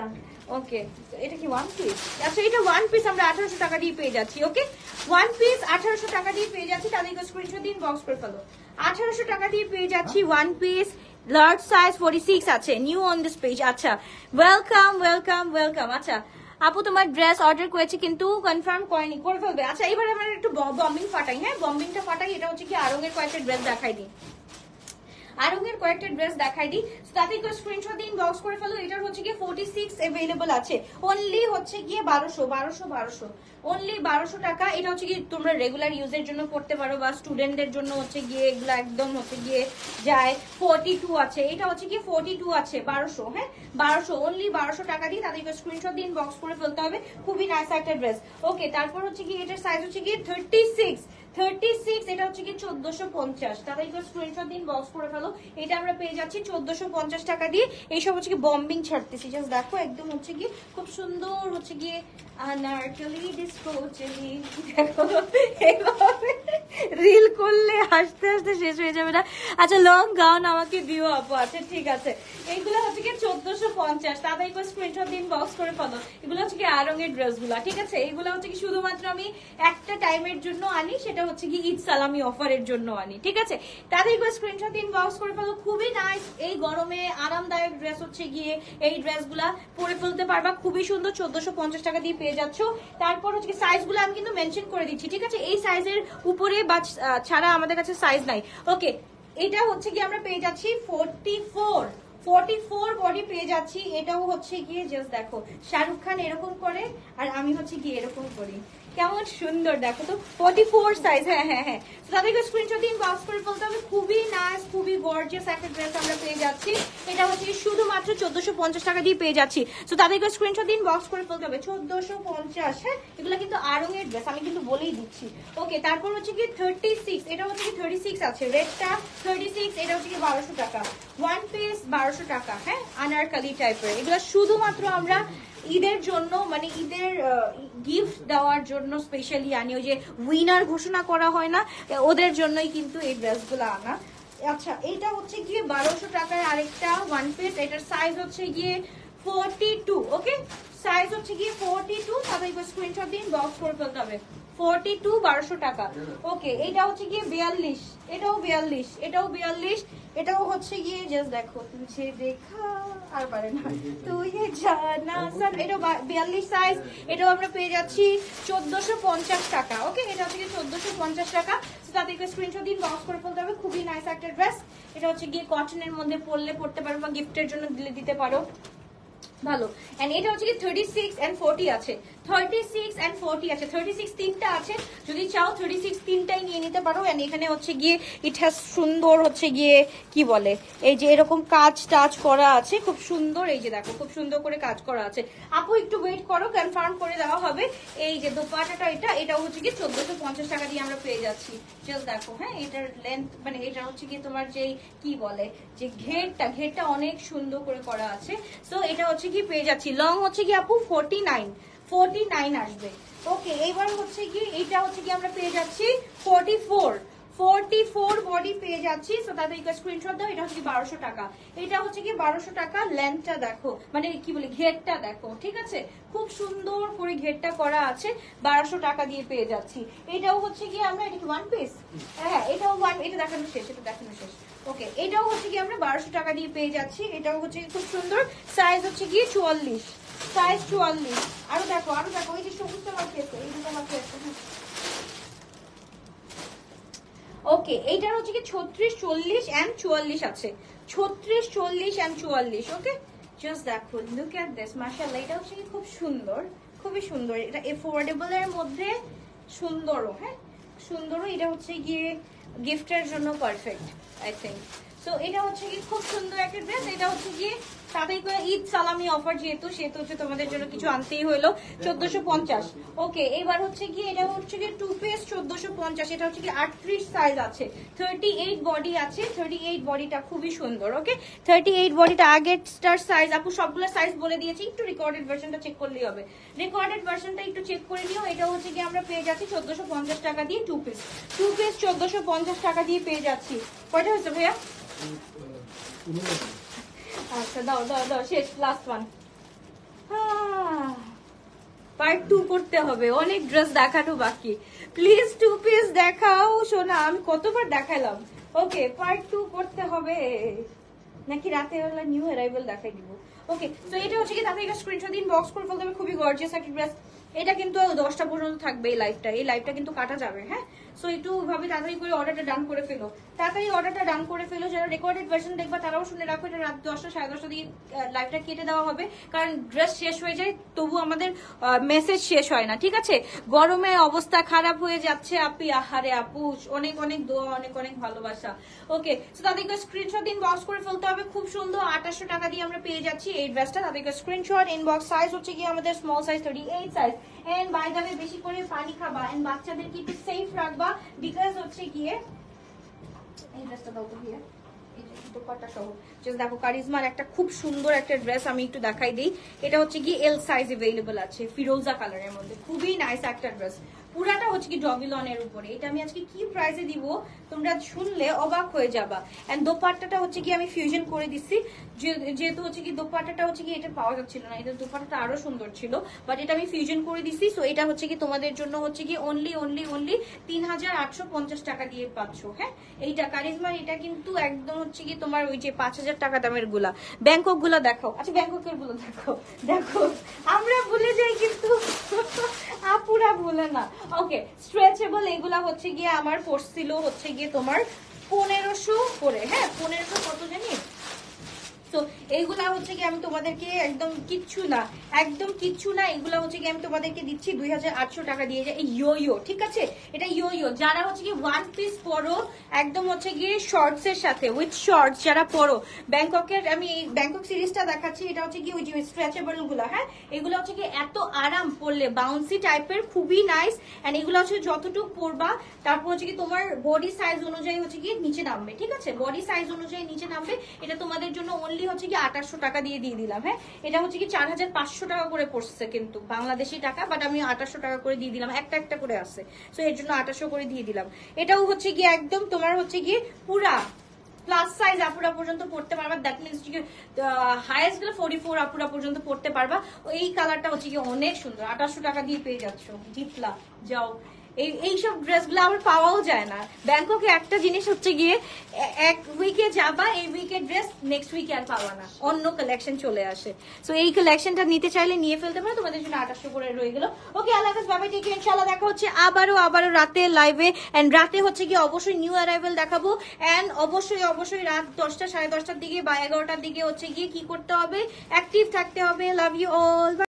ওকে এটা কি ওয়ান পিস, আচ্ছা এটা ওয়ান পিস আমরা 1800 টাকা দিয়ে পেয়ে যাচ্ছি। ওকে ওয়ান পিস 1800 টাকা দিয়ে পেয়ে যাচ্ছি, তাদেরকে স্ক্রিনশট দিন বক্স করে ফেলো। 1800 টাকা দিয়ে পেয়ে যাচ্ছি ওয়ান পিস, লার্জ সাইজ 46 আছে, নিউ অন দিস পেজ। আচ্ছা ওয়েলকাম ওয়েলকাম ওয়েলকাম। আচ্ছা আপু তোমার ড্রেস অর্ডার করেছি কিন্তু কনফার্ম করেনি, করে ফেলবে। আচ্ছা এবার আমরা একটু বম্বিং ফাটাই, হ্যাঁ বম্বিংটা ফাটাই। এটা হচ্ছে কি আরঙের কয়েকটা ড্রেস দেখাই দিই, আরঙের কয়েকটা ড্রেস দেখাই দিই, তাতে একটু স্ক্রিনশট দিন বক্স করে ফেলো। এটার হচ্ছে গিয়ে 46 अवेलेबल আছে, অনলি হচ্ছে গিয়ে 1200 অনলি 1200 টাকা। এটা হচ্ছে কি তোমরা রেগুলার ইউজের জন্য পড়তে পারো বা স্টুডেন্টদের জন্য হচ্ছে গিয়ে এগুলো একদম হচ্ছে গিয়ে যায়। 42 আছে, এটা হচ্ছে কি 42 আছে 1200, হ্যাঁ 1200 অনলি 1200 টাকা দিয়ে তাদেরকে স্ক্রিনশট দিন বক্স করে ফেলতে হবে। খুবই নাইস একটা ড্রেস। ওকে তারপর হচ্ছে কি এটার সাইজ হচ্ছে গিয়ে 36, এটা হচ্ছে কি 1450, তাদেরকে স্ক্রিনশট দিন বক্স করে ফেলো। এটা আমরা পেয়ে যাচ্ছি 1450 টাকা দিয়ে। এইসব হচ্ছে কি বম্বিং ছাড়তেছি, জাস্ট দেখো একদম হচ্ছে কি খুব সুন্দর হচ্ছে গিয়ে আনারকলি ডিস্কো চলি, দেখো রিল করলে হাসতে হাসতে শেষ হয়ে যাবে না। আচ্ছা লং গাউন আমাকে দিও আপু, আচ্ছা ঠিক আছে। এইগুলো হচ্ছে কি 1450, তাদেরকে স্ক্রিনশট দিন বক্স করে ফেলো। এগুলো হচ্ছে কি আরঙের ড্রেস গুলা, ঠিক আছে। এইগুলো হচ্ছে কি শুধুমাত্র আমি একটা টাইমের জন্য আনি, সেটা হচ্ছে কি ঈদ সালামি অফারের জন্য আনি, ঠিক আছে। তাদেরকে স্ক্রিনশট দিন বক্স করে ফেলো। খুবই নাইস, এই গরমে আরামদায়ক ড্রেস হচ্ছে গিয়ে এই ড্রেসগুলা পরে ফেলতে পারবা, খুবই সুন্দর। 1450 টাকা দিয়ে পেয়ে যাচ্ছ। তারপর হচ্ছে কি সাইজ গুলো আমি কিন্তু মেনশন করে দিচ্ছি, ঠিক আছে। এই সাইজের উপরে বা ছাড়া আমাদের কাছে সাইজ নাই। ওকে এটা হচ্ছে কি আমরা পেয়ে যাচ্ছি 44 বডি পেয়ে যাচ্ছি। এটাও হচ্ছে গিয়ে জাস্ট দেখো শাহরুখ খান এরকম করে আর আমি হচ্ছে গিয়ে এরকম করি, কেমন সুন্দর দেখো তো 44 সাইজ। হ্যাঁ হ্যাঁ হ্যাঁ, তাদেরকে স্ক্রিনশট দিন, বক্স করে ফেলতে হবে। খুবই নাইস, খুবই গর্জিয়াস একটা ড্রেস আমরা পেয়ে যাচ্ছি। এটা হচ্ছে শুধুমাত্র 1450 টাকা দিয়ে পেয়ে যাচ্ছি। তো তাদেরকে স্ক্রিনশট দিন, বক্স করে ফেলতে হবে 1450। হ্যাঁ, এগুলো কিন্তু আরঙের ড্রেস, আমি কিন্তু বলেই দিচ্ছি। ওকে, তারপর হচ্ছে কি 36, এটা হচ্ছে কি 36 আছে, রেডটা 36, এটা হচ্ছে কি 1200 টাকা। ওয়ান পিস 1200 টাকা। হ্যাঁ, আনারকালি টাইপের, এগুলো শুধুমাত্র আমরা ঈদের জন্য, মানে ঈদের গিফট দেওয়ার জন্য স্পেশালি আনি। ওই যে উইনার ঘোষণা করা হয় না, ওদের জন্যই কিন্তু এই ড্রেসগুলো আনা। আচ্ছা, এটা হচ্ছে গিয়ে 1200 টাকার আরেকটা ওয়ান পিস, এটার সাইজ হচ্ছে গিয়ে 42। ওকে, সাইজ হচ্ছে গিয়ে 42। তবে একবার স্ক্রিনশট দিন, বক্স করে ফেলতে হবে। 42 1200 টাকা। ওকে, এটা হচ্ছে গিয়ে 42, এটাও 42, এটাও 42, এটাও হচ্ছে গিয়ে জাস্ট দেখো, তুঝে দেখা আর পারে না তুই জানা সব, এটাও 42 সাইজ। এটাও আমরা পেয়ে যাচ্ছি 1450 টাকা। ওকে, এটা হচ্ছে গিয়ে 1450 টাকা। তাদেরকে স্ক্রিনশট দিন, বক্স করে ফেলতে হবে। খুবই নাইস একটা ড্রেস। এটা হচ্ছে গিয়ে কটনের মধ্যে পরলে পড়তে পারো বা গিফটের জন্য দিলে দিতে পারো, ভালো। এন্ড এটা হচ্ছে কি 36 and 40 আছে, 36 and 40 আছে, 36 তিনটা আছে, যদি চাও 36 তিনটাই নিয়ে নিতে পারো। এন্ড এখানে হচ্ছে গিয়ে ইট হ্যাজ সুন্দর হচ্ছে গিয়ে কি বলে, এই যে এরকম কাজ টাচ করা আছে, খুব সুন্দর। এই যে দেখো, খুব সুন্দর করে কাজ করা আছে। আপু একটু ওয়েট করো, কনফার্ম করে দেওয়া হবে। এই যে দোপাট্টাটা, এটাও হচ্ছে কি 1450 টাকা দিয়ে আমরা পেয়ে যাচ্ছি। জাস্ট দেখো, হ্যাঁ, এটার লেন্থ, মানে এটা হচ্ছে কি তোমার যেই কি বলে যে ঘেরটা অনেক সুন্দর করে করা আছে। সো এটা হচ্ছে কি পেয়ে যাচ্ছি, লং হচ্ছে কি আপু 49 আসবে। ওকে, এবার হচ্ছে কি এটা হচ্ছে কি আমরা পেয়ে যাচ্ছি 44 বডি পেয়ে যাচ্ছি। সো তাদের একটা স্ক্রিনশট দাও। এটা হচ্ছে কি 1200 টাকা। এটা হচ্ছে কি 1200 টাকা। লেন্থটা দেখো, মানে কি বলি, ঘেরটা দেখো, ঠিক আছে, খুব সুন্দর করে ঘেরটা করা আছে। 1200 টাকা দিয়ে পেয়ে যাচ্ছি। এটাও হচ্ছে কি আমরা, এটা কি ওয়ান পিস? হ্যাঁ, এটাও এটা দেখানো শেষ, এটা দেখানো শেষ। ওকে, এটাও হচ্ছে কি আমরা 1200 টাকা দিয়ে পেয়ে যাচ্ছি। এটাও হচ্ছে খুব সুন্দর। সাইজ হচ্ছে কি 44, সাইজ 44। আরো দেখো, এই যে সবুজটা মাখি আছে, এই দুটো মাখি আছে। ওকে, এইটার হচ্ছে কি 36, 40 and 44 আছে, 36, 40 and 44। ওকে, জাস্ট দেখো, লুক এট দিস, মাশাআল্লাহ। এটা হচ্ছে কি খুব সুন্দর, খুবই সুন্দর। এটা এফোর্ডেবল এর মধ্যে সুন্দরও, হ্যাঁ সুন্দরও। এটা হচ্ছে গিয়ে গিফটের জন্য পারফেক্ট, আই থিঙ্ক। সো এটা হচ্ছে কি খুব সুন্দর একটা ড্রেস। এটা হচ্ছে গিয়ে তাদের ঈদ সালামি অফার, যেহেতু সেহেতু হচ্ছে তোমাদের জন্য কিছু আনতেই হলো। 1450। ওকে, এবার হচ্ছে কি এটা হচ্ছে কি টু পিস 1450। এটা হচ্ছে কি 38 সাইজ আছে, 38 বডি আছে, 38 বডিটা খুবই সুন্দর। ওকে, 38 বডিটা আগের স্টার সাইজ। আপু সবগুলো সাইজ বলে দিয়েছি, একটু রেকর্ডেড ভার্সনটা চেক করলেই হবে। রেকর্ডেড ভার্সনটা একটু চেক করে নিও। এটা হচ্ছে কি আমরা পেয়ে যাচ্ছি 1450 টাকা দিয়ে টু পিস 1450 টাকা দিয়ে পেয়ে যাচ্ছি। কয়টা হয়েছে ভাইয়া? আচ্ছা, দাও শেষ, লাস্ট ওয়ান। পার্ট 2 করতে হবে, অনেক ড্রেস দেখানো বাকি। প্লিজ 2 পিস দেখাও সোনা, আমি কতবার দেখালাম। ওকে, পার্ট 2 করতে হবে, নাকি রাতে বেলা নিউ অ্যারাইভাল দেখাই দিব? ওকে, তো এটা হচ্ছে কি তাদের স্ক্রিনশট দিন, বক্স করে ফেলতে হবে। খুবই গর্জিয়াস একটা ড্রেস। এটা কিন্তু 10টা পর্যন্ত থাকবে এই লাইভটা কিন্তু কাটা যাবে। হ্যাঁ, সো একটু ভাবে তাড়াতাড়ি করে অর্ডারটা ডান করে ফেলো, তাড়াতাড়ি অর্ডারটা ডান করে ফেলো। যারা রেকর্ডেড ভার্সন দেখবা তারাও শুনে রাখো, এটা রাত 10টা 10:30 দিয়ে লাইভটা কেটে দেওয়া হবে, কারণ ড্রেস শেষ হয়ে যায় তবু আমাদের মেসেজ শেষ হয় না, ঠিক আছে? গরমে অবস্থা খারাপ হয়ে যাচ্ছে আপি, আহারে আপু, অনেক অনেক দোয়া, অনেক অনেক ভালোবাসা। ওকে, সো তাদেরকে স্ক্রিনশট ইনবক্স করে ফেলতে হবে। খুব সুন্দর 2800 টাকা দিয়ে আমরা পেয়ে যাচ্ছি এই ড্রেসটা। তাদেরকে স্ক্রিনশট ইনবক্স। সাইজ হচ্ছে কি আমাদের small size 38 size. And by the way, বেশি করে পানি খাবা এন্ড বাচ্চাদেরকে একটু সেফ রাখবা, বিকজ হচ্ছে গিয়ে এই ড্রেসটা দাও তো গিয়ে, এই যে দোপাট্টা সহ। জাস্ট দেখো, কারিজমার একটা খুব সুন্দর একটা ড্রেস, আমি একটু দেখাই দিই। এটা হচ্ছে কি এল সাইজ अवेलेबल আছে, ফিরোজা কালারের মধ্যে, খুবই নাইস একটা ড্রেস। পুরাটা হচ্ছে কি ডবিলনের উপরে। এটা আমি আজকে কি প্রাইসে দিব তোমরা শুনলে অবাক হয়ে যাবা। এন্ড দোপাট্টাটা হচ্ছে কি আমি ফিউশন করে দিচ্ছি, যেহেতু হচ্ছে কি দোপাট্টাটা হচ্ছে কি এটা পাওয়া যাচ্ছিল না, এটা দোপাট্টাটা আরো সুন্দর ছিল, বাট এটা আমি ফিউশন করে দিচ্ছি। সো এটা হচ্ছে কি তোমাদের জন্য হচ্ছে কি অনলি 3850 টাকা দিয়ে পাচ্ছ। হ্যাঁ, এইটা কারিজমার, এটা কিন্তু একদম হচ্ছে কি তোমার ওই যে 5000 টাকা দামের গুলা। ব্যাংকক গুলা দেখো, আচ্ছা ব্যাংককের গুলো দেখো, দেখো আমরা ভুলে যাই কিন্তু আপুরা ভুলে না। ওকে, স্ট্রেচেবল এগুলা হচ্ছে গিয়ে আমার পড়ছিল হচ্ছে গিয়ে তোমার 1500 করে। হ্যাঁ, 1500 কত জানি, সো এইগুলা হচ্ছে কি আমি তোমাদেরকে একদম কিচ্ছু না এগুলা হচ্ছে কি আমি তোমাদেরকে দিচ্ছি 2800 টাকা দিয়ে যায়। ইয়ো ঠিক আছে, এটা ইয়ো যারা হচ্ছে কি ওয়ান পিস পরো একদম হচ্ছে গিয়ে শর্টস এর সাথে উইথ শর্টস যারা পরো, ব্যাংককের আমি এই ব্যাংকক সিরিজটা দেখাচ্ছি, এটা হচ্ছে কি ওই যে স্ট্রেচেবল গুলো, হ্যাঁ এগুলো হচ্ছে কি এত আরাম পরলে, বাউন্সি টাইপের, খুবই নাইস। এন্ড এগুলো হচ্ছে যতটুকু পরবা তারপর হচ্ছে কি তোমার বডি সাইজ অনুযায়ী হচ্ছে কি নিচে নামবে, ঠিক আছে, বডি সাইজ অনুযায়ী নিচে নামবে। এটা তোমাদের জন্য অনলি হচ্ছে কি 2800 টাকা দিয়ে দিলাম। হ্যাঁ এটা হচ্ছে কি 4500 টাকা করে পড়ছে কিন্তু বাংলাদেশি টাকা, বাট আমি 2800 টাকা করে দিয়ে দিলাম, একটা করে আছে, সো এর জন্য 2800 করে দিয়ে দিলাম। এটাও হচ্ছে কি একদম তোমার হচ্ছে কি পুরা প্লাস সাইজ আপুরা পর্যন্ত পড়তে পারবা, দ্যাট মিনস হাইয়েস্ট গেলে 44 আপুরা পর্যন্ত পড়তে পারবা। এই কালারটা হচ্ছে কি অনেক সুন্দর, 2800 টাকা দিয়ে পেয়ে যাচ্ছ, জিতলা যাও। এইসব ড্রেসগুলো আবার পাওয়াও যায় না ব্যাংককে। একটা জিনিস হচ্ছে গিয়ে এক উইকে যাবা, এই উইকের ড্রেস নেক্সট উইকে আর পাওয়া না, অন্য কালেকশন চলে আসে। সো এই কালেকশনটা নিতে চাইলে নিয়ে ফেলতে পারো, তোমাদের জন্য 2800 করে রয়ে গেল। ওকে আল্লাহ হাফেজ, বাবাই টেক কেয়ার, ইনশাআল্লাহ দেখা হচ্ছে আবারও রাতে লাইভে। এন্ড রাতে হচ্ছে কি অবশ্যই নিউ অ্যারাইভেল দেখাবো। এন্ড অবশ্যই রাত 10টা 10:30টার দিকে বা 11টার দিকে হচ্ছে গিয়ে কি করতে হবে, অ্যাক্টিভ থাকতে হবে। Love you all.